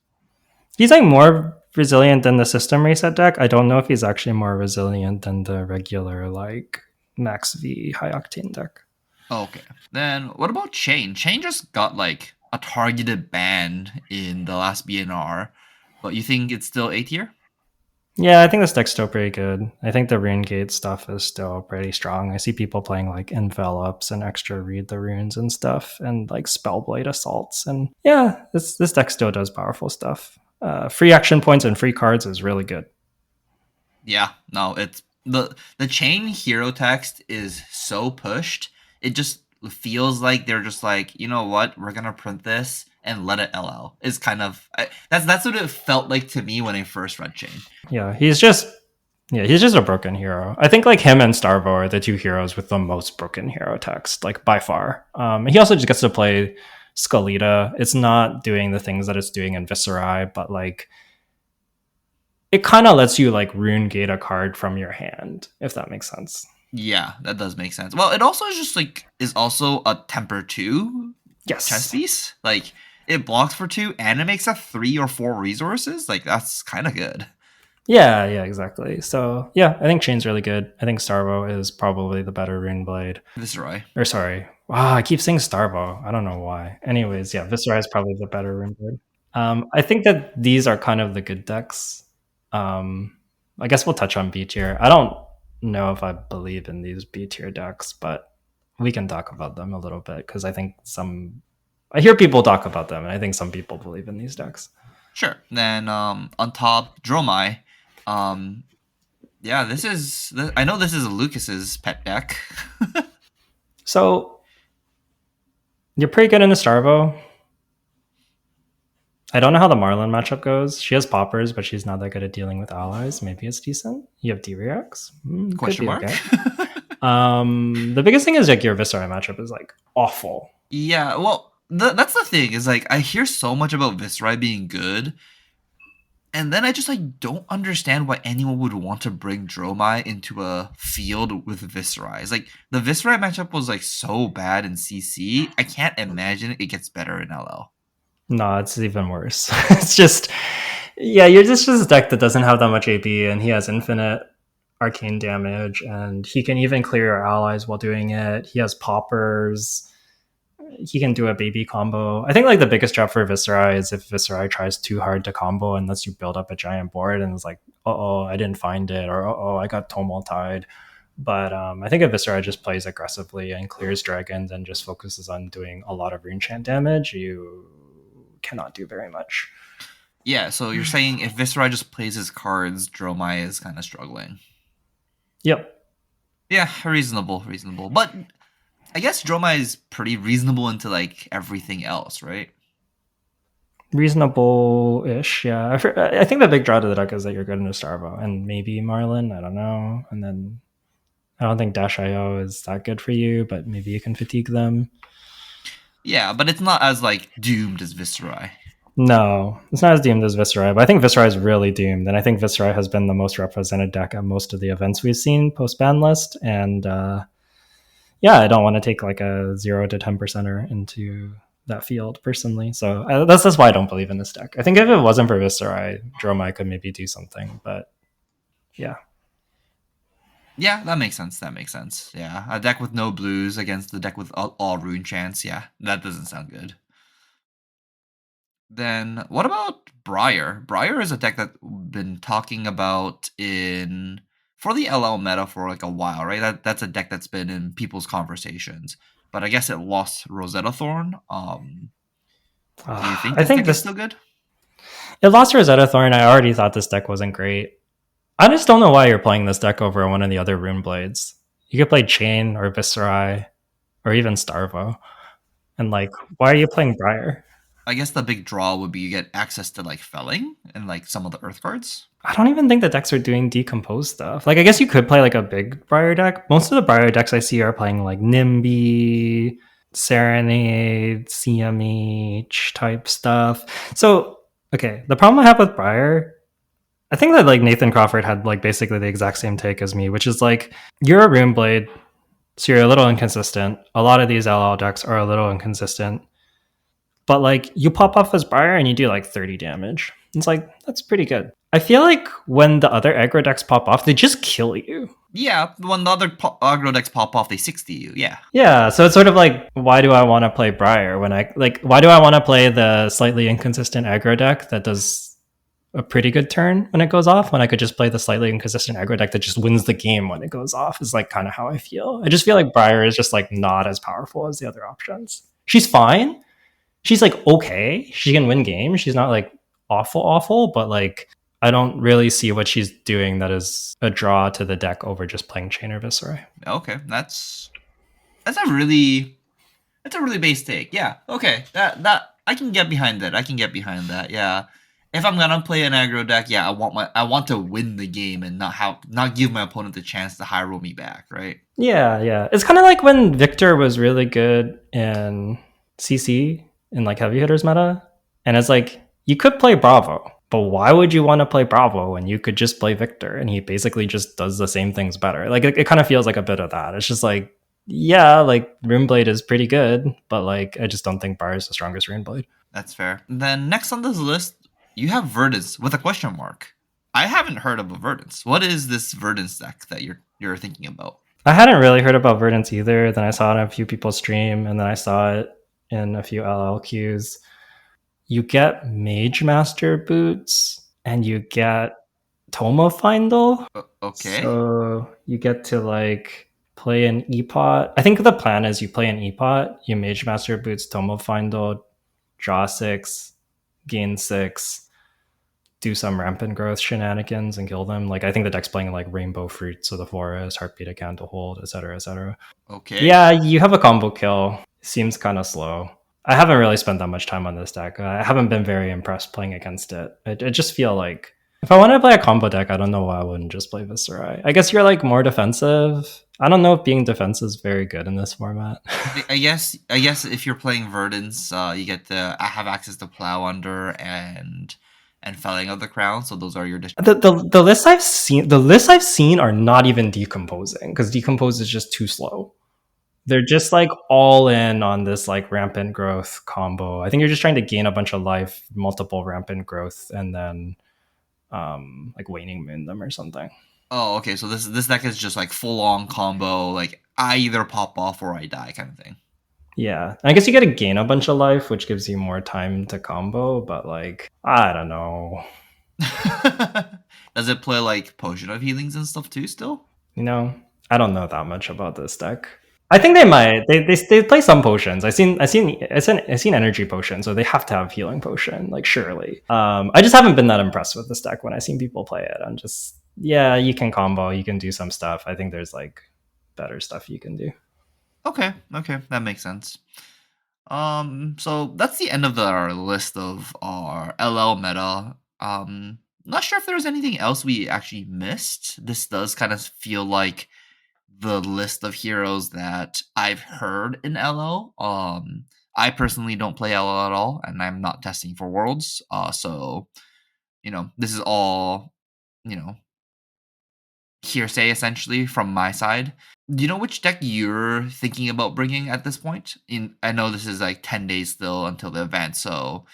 He's like more resilient than the system reset deck. I don't know if he's actually more resilient than the regular like Max V high octane deck. Okay. Then what about Chain? Chain just got like a targeted ban in the last BNR, but you think it's still A tier? Yeah, I think this deck's still pretty good. I think the Rune Gate stuff is still pretty strong. I see people playing like Envelops and extra read the runes and stuff, and like Spellblade assaults. And yeah, this deck still does powerful stuff. Free action points and free cards is really good. Yeah, no, it's the Chain hero text is so pushed. It just feels like they're just like, you know what, we're gonna print this and let it LL. Is kind of that's what it felt like to me when I first read Chain. Yeah, he's just a broken hero. I think like him and Starvo are the 2 heroes with the most broken hero text, like by far. He also just gets to play Skeleta. It's not doing the things that it's doing in Viserai, but like it kind of lets you like Rune Gate a card from your hand, if that makes sense. Yeah, that does make sense. Well, it also is also a temper 2 chess piece. Like, it blocks for 2 and it makes a 3 or 4 resources. Like, that's kind of good. Yeah, exactly. So yeah, I think Chain's really good. I think Starvo is probably the better Rune Blade. Viserai. Or sorry. Wow, I keep saying Starvo. I don't know why. Anyways, yeah, Viserai is probably the better Rune Blade. I think that these are kind of the good decks. I guess we'll touch on B tier. I don't know if I believe in these B tier decks, but we can talk about them a little bit because I think I hear people talk about them, and I think some people believe in these decks. Sure. Then on top, Dromai. Yeah, I know this is Lucas's pet deck. So you're pretty good into Starvo. I don't know how the Marlin matchup goes. She has poppers, but she's not that good at dealing with allies. Maybe it's decent. You have D-Reacts? Question mark. Okay. The biggest thing is like your Viserai matchup is like awful. Yeah, well, that's the thing is like I hear so much about Viserai being good, and then I just like don't understand why anyone would want to bring Dromai into a field with Viserai. It's like the Viserai matchup was like so bad in CC. I can't imagine it gets better in LL. No, it's even worse. It's just, yeah, you're just a deck that doesn't have that much AP, and he has infinite arcane damage, and he can even clear your allies while doing it. He has poppers. He can do a baby combo. I think like the biggest trap for Viserai is if Viserai tries too hard to combo and lets you build up a giant board, and it's like, I didn't find it, or I got Tomol tied, But I think if Viscera just plays aggressively and clears dragons and just focuses on doing a lot of rune chant damage, you cannot do very much. Yeah, so you're saying if Viscera just plays his cards, Dromai is kind of struggling. Yep. Yeah, reasonable. But I guess Dromai is pretty reasonable into like everything else, right? Reasonable-ish, yeah. I think the big draw to the deck is that you're good into Starvo and maybe Marlin. I don't know. And then I don't think Dash IO is that good for you, but maybe you can fatigue them. Yeah, but it's not as like doomed as Viscerai. No, it's not as doomed as Viscerai, but I think Viscerai is really doomed, and I think Viscerai has been the most represented deck at most of the events we've seen post ban list. And yeah, I don't want to take like a 0 to 10%er into that field personally. So that's why I don't believe in this deck. I think if it wasn't for Viscerai, Dromai could maybe do something, but yeah. Yeah, that makes sense. Yeah, a deck with no blues against the deck with all rune chants. Yeah, that doesn't sound good. Then what about Briar? Briar is a deck that we've been talking about in for the LL meta for like a while, right? That's a deck that's been in people's conversations. But I guess it lost Rosetta Thorn. Do you think I this think deck is this still good? it lost Rosetta Thorn. I already thought this deck wasn't great. I just don't know why you're playing this deck over one of the other Rune Blades. You could play Chain or Viscerai or even Starvo. And like, why are you playing Briar? I guess the big draw would be you get access to like Felling and like some of the Earth cards. I don't even think the decks are doing decompose stuff. Like, I guess you could play like a big Briar deck. Most of the Briar decks I see are playing like Nimby, Serenade, CMH type stuff. So, okay, the problem I have with Briar, I think that like Nathan Crawford had like basically the exact same take as me, which is like, you're a Rune Blade, so you're a little inconsistent. A lot of these LL decks are a little inconsistent. But like you pop off as Briar and you do like 30 damage. It's like, that's pretty good. I feel like when the other aggro decks pop off, they just kill you. Yeah, when the other aggro decks pop off, they 60 you. Yeah. Yeah, so it's sort of like, why do I want to play Briar when why do I want to play the slightly inconsistent aggro deck that does a pretty good turn when it goes off, when I could just play the slightly inconsistent aggro deck that just wins the game when it goes off, is like kind of how I feel. I just feel like Briar is just like not as powerful as the other options. She's fine. She's like okay. She can win games. She's not like awful, but like I don't really see what she's doing that is a draw to the deck over just playing Chain or Viscerai. Okay, that's a really base take. Yeah. Okay. That I can get behind that. Yeah. If I'm gonna play an aggro deck, yeah, I want to win the game and not give my opponent the chance to high roll me back, right? Yeah. It's kind of like when Victor was really good in CC in like heavy hitters meta, and it's like you could play Bravo, but why would you want to play Bravo when you could just play Victor and he basically just does the same things better? Like it kind of feels like a bit of that. It's just like, yeah, like Runeblade is pretty good, but like I just don't think Bar is the strongest Runeblade. That's fair. Then next on this list, you have Verdance with a question mark. I haven't heard of a Verdance. What is this Verdance deck that you're thinking about? I hadn't really heard about Verdance either. Then I saw it on a few people's stream, and then I saw it in a few LLQs. You get Mage Master boots, and you get Toma Findle. Okay. So you get to like play an Epot. I think the plan is you play an Epot, you Mage Master boots Toma Findle, draw 6, gain 6, do some rampant growth shenanigans and kill them. Like I think the deck's playing like Rainbow Fruits of the Forest, Heartbeat of Candlehold, etc., etc. Okay. Yeah, you have a combo kill. Seems kind of slow. I haven't really spent that much time on this deck. I haven't been very impressed playing against it. I just feel like if I wanted to play a combo deck, I don't know why I wouldn't just play Viscerai. I guess you're like more defensive. I don't know if being defensive is very good in this format. I guess if you're playing Verdance, you get to have access to Plow Under and Felling of the Crown. So those are your the lists I've seen are not even decomposing because decompose is just too slow. They're just like all in on this like rampant growth combo. I think you're just trying to gain a bunch of life, multiple rampant growth, and then like waning moon them or something. Oh, okay. So this deck is just like full on combo. Like I either pop off or I die kind of thing. Yeah, I guess you get to gain a bunch of life, which gives you more time to combo. But like, I don't know. Does it play like Potion of Healings and stuff too? Still, You know, I don't know that much about this deck. I think they might. They play some potions. I seen energy potion, so they have to have healing potion, like surely. I just haven't been that impressed with this deck when I've seen people play it. I'm just yeah, you can combo, you can do some stuff. I think there's like better stuff you can do. Okay, okay, that makes sense. So that's the end of our list of our LL meta. Not sure if there's anything else we actually missed. This does kind of feel like the list of heroes that I've heard in LO. I personally don't play LO at all, and I'm not testing for Worlds. So this is all you know hearsay essentially from my side. Do you know which deck you're thinking about bringing at this point? I know this is like 10 days still until the event, so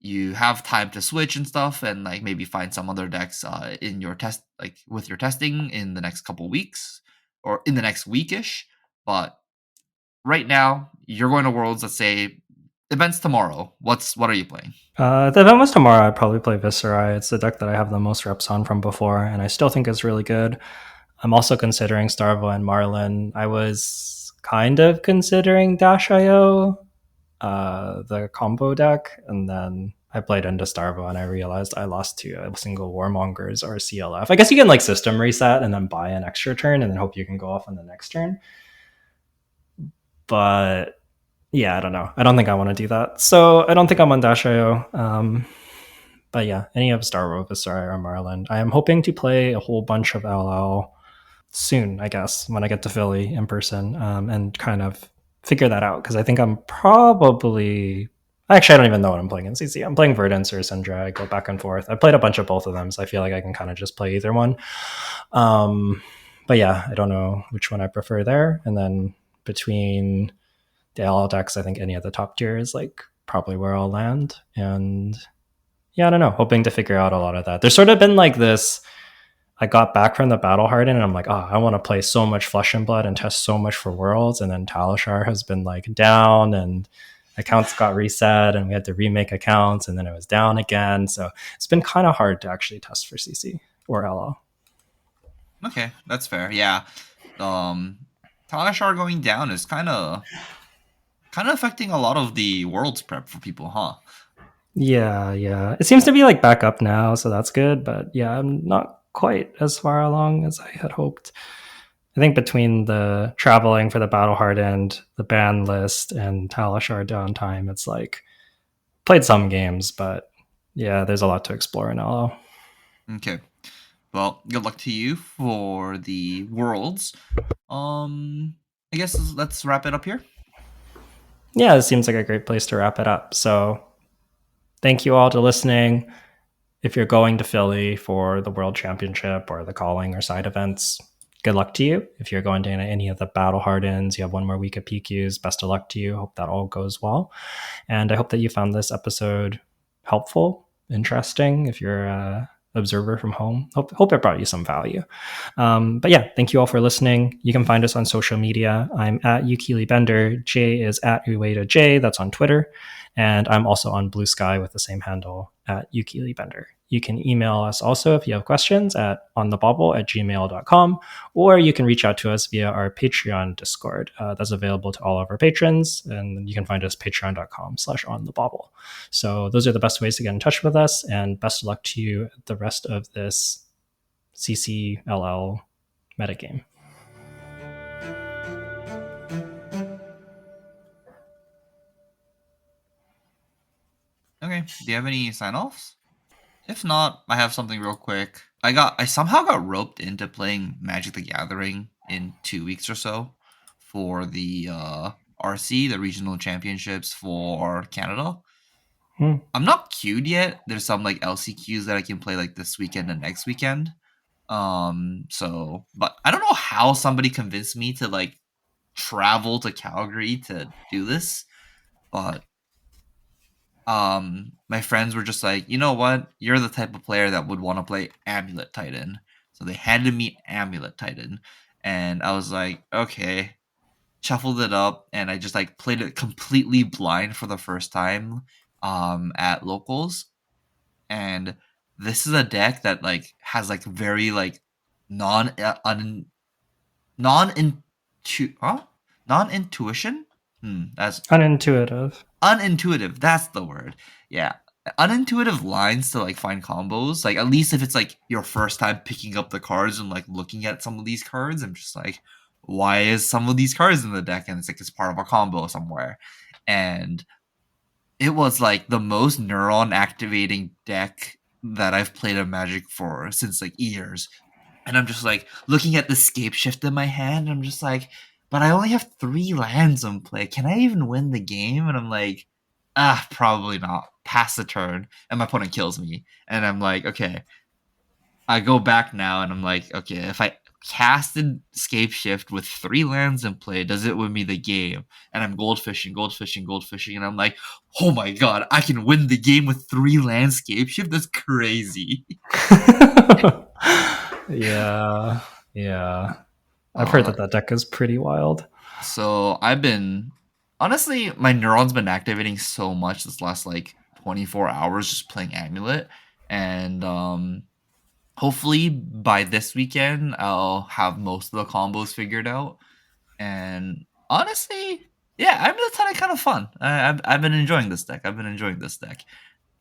you have time to switch and stuff, and like maybe find some other decks in your test, like with your testing in the next couple weeks or in the next weekish. But right now, you're going to Worlds. Let's say events tomorrow. What are you playing? The event was tomorrow. I'd probably play Viserai. It's the deck that I have the most reps on from before, and I still think it's really good. I'm also considering Starvo and Marlin. I was kind of considering Dash.io, the combo deck, and then I played into Starvo and I realized I lost to a single Warmongers or CLF. I guess you can like system reset and then buy an extra turn and then hope you can go off on the next turn. But yeah, I don't know. I don't think I want to do that. So I don't think I'm on Dash.io. But yeah, any of Starvo, Viserai, or Marlin. I am hoping to play a whole bunch of LL soon, I guess, when I get to Philly in person, and kind of figure that out. Because I think I'm probably. Actually, I don't even know what I'm playing in CC. I'm playing Verdance or Syndra. I go back and forth. I played a bunch of both of them, so I feel like I can kind of just play either one. But yeah, I don't know which one I prefer there. And then between the LL decks, I think any of the top tier is like probably where I'll land. And yeah, I don't know. Hoping to figure out a lot of that. There's sort of been like this. I got back from the Battle Harden and I'm like, oh, I want to play so much Flesh and Blood and test so much for Worlds. And then Talishar has been like down and accounts got reset and we had to remake accounts and then it was down again. So it's been kind of hard to actually test for CC or LL. Okay, that's fair. Yeah, Talishar going down is kind of affecting a lot of the Worlds prep for people, huh? Yeah, yeah. It seems to be like back up now, so that's good. But yeah, I'm not quite as far along as I had hoped. I think between the traveling for the Battle Hardened, the ban list, and Talishar downtime, it's like played some games, but yeah, there's a lot to explore in LO. Okay. Well, good luck to you for the Worlds. I guess let's wrap it up here. Yeah, it seems like a great place to wrap it up. So thank you all to listening. If you're going to Philly for the World Championship or the calling or side events, good luck to you. If you're going to any of the Battle Hardens, you have one more week of PQs. Best of luck to you. Hope that all goes well. And I hope that you found this episode helpful, interesting. If you're a observer from home, hope it brought you some value. But yeah, thank you all for listening. You can find us on social media. I'm at Yukili Bender. Jay is at Ueda J. That's on Twitter. And I'm also on Blue Sky with the same handle at Yukili Bender. You can email us also if you have questions at onthebobble@gmail.com, or you can reach out to us via our Patreon Discord. That's available to all of our patrons, and you can find us patreon.com/onthebobble. So those are the best ways to get in touch with us, and best of luck to you the rest of this CCLL metagame. Okay. Do you have any sign-offs? If not, I have something real quick. I somehow got roped into playing Magic the Gathering in 2 weeks or so for the RC, the regional championships for Canada. I'm not queued yet. There's some like LCQs that I can play like this weekend and next weekend. But I don't know how somebody convinced me to like travel to Calgary to do this, but my friends were just like, you know what, you're the type of player that would want to play Amulet Titan, so they handed me Amulet Titan, and I was like, okay, shuffled it up, and I just like played it completely blind for the first time at locals. And this is a deck that like has like very like non non intu huh? Non intuition. That's Unintuitive. unintuitive. That's the word. Yeah. Unintuitive lines to like find combos. Like at least if it's like your first time picking up the cards and like looking at some of these cards, I'm just like, why is some of these cards in the deck? And it's like it's part of a combo somewhere. And it was like the most neuron activating deck that I've played a Magic for since like years. And I'm just like looking at the scape shift in my hand. And I'm just like, but I only have 3 lands in play. Can I even win the game? And I'm like, probably not. Pass the turn, and my opponent kills me. And I'm like, okay. I go back now, and I'm like, okay, if I casted Scape Shift with 3 lands in play, does it win me the game? And I'm goldfishing, goldfishing, goldfishing, and I'm like, oh my god, I can win the game with 3 land Scape Shift? That's crazy. Yeah. Yeah. I've heard Uh, that that deck is pretty wild. So I've been honestly, my neurons been activating so much this last like 24 hours just playing Amulet, and hopefully by this weekend I'll have most of the combos figured out. And honestly, yeah, Amulet's had kind of fun. I've been enjoying this deck. I've been enjoying this deck.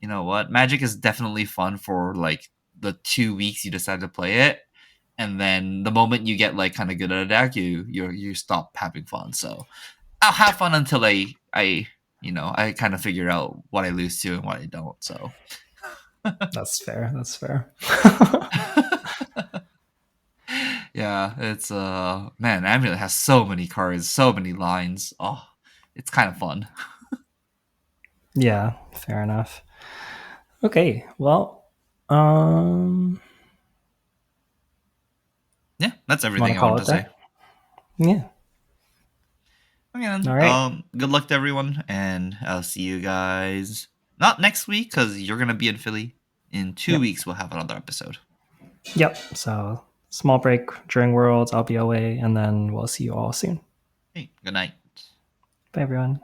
You know what? Magic is definitely fun for like the 2 weeks you decide to play it, and then the moment you get like kind of good at a deck, you stop having fun. So I'll have fun until I kind of figure out what I lose to and what I don't. So That's fair. That's fair. yeah, it's man, Amulet has so many cards, so many lines. Oh, it's kind of fun. Yeah, fair enough. Okay, well, um, Yeah, that's want everything to I call wanted it to say. there? Yeah. Okay, then, All right. good luck to everyone, and I'll see you guys not next week because you're gonna be in Philly. In two Yep. weeks, we'll have another episode. Yep. So small break during Worlds. I'll be away, and then we'll see you all soon. Hey, good night. Bye, everyone.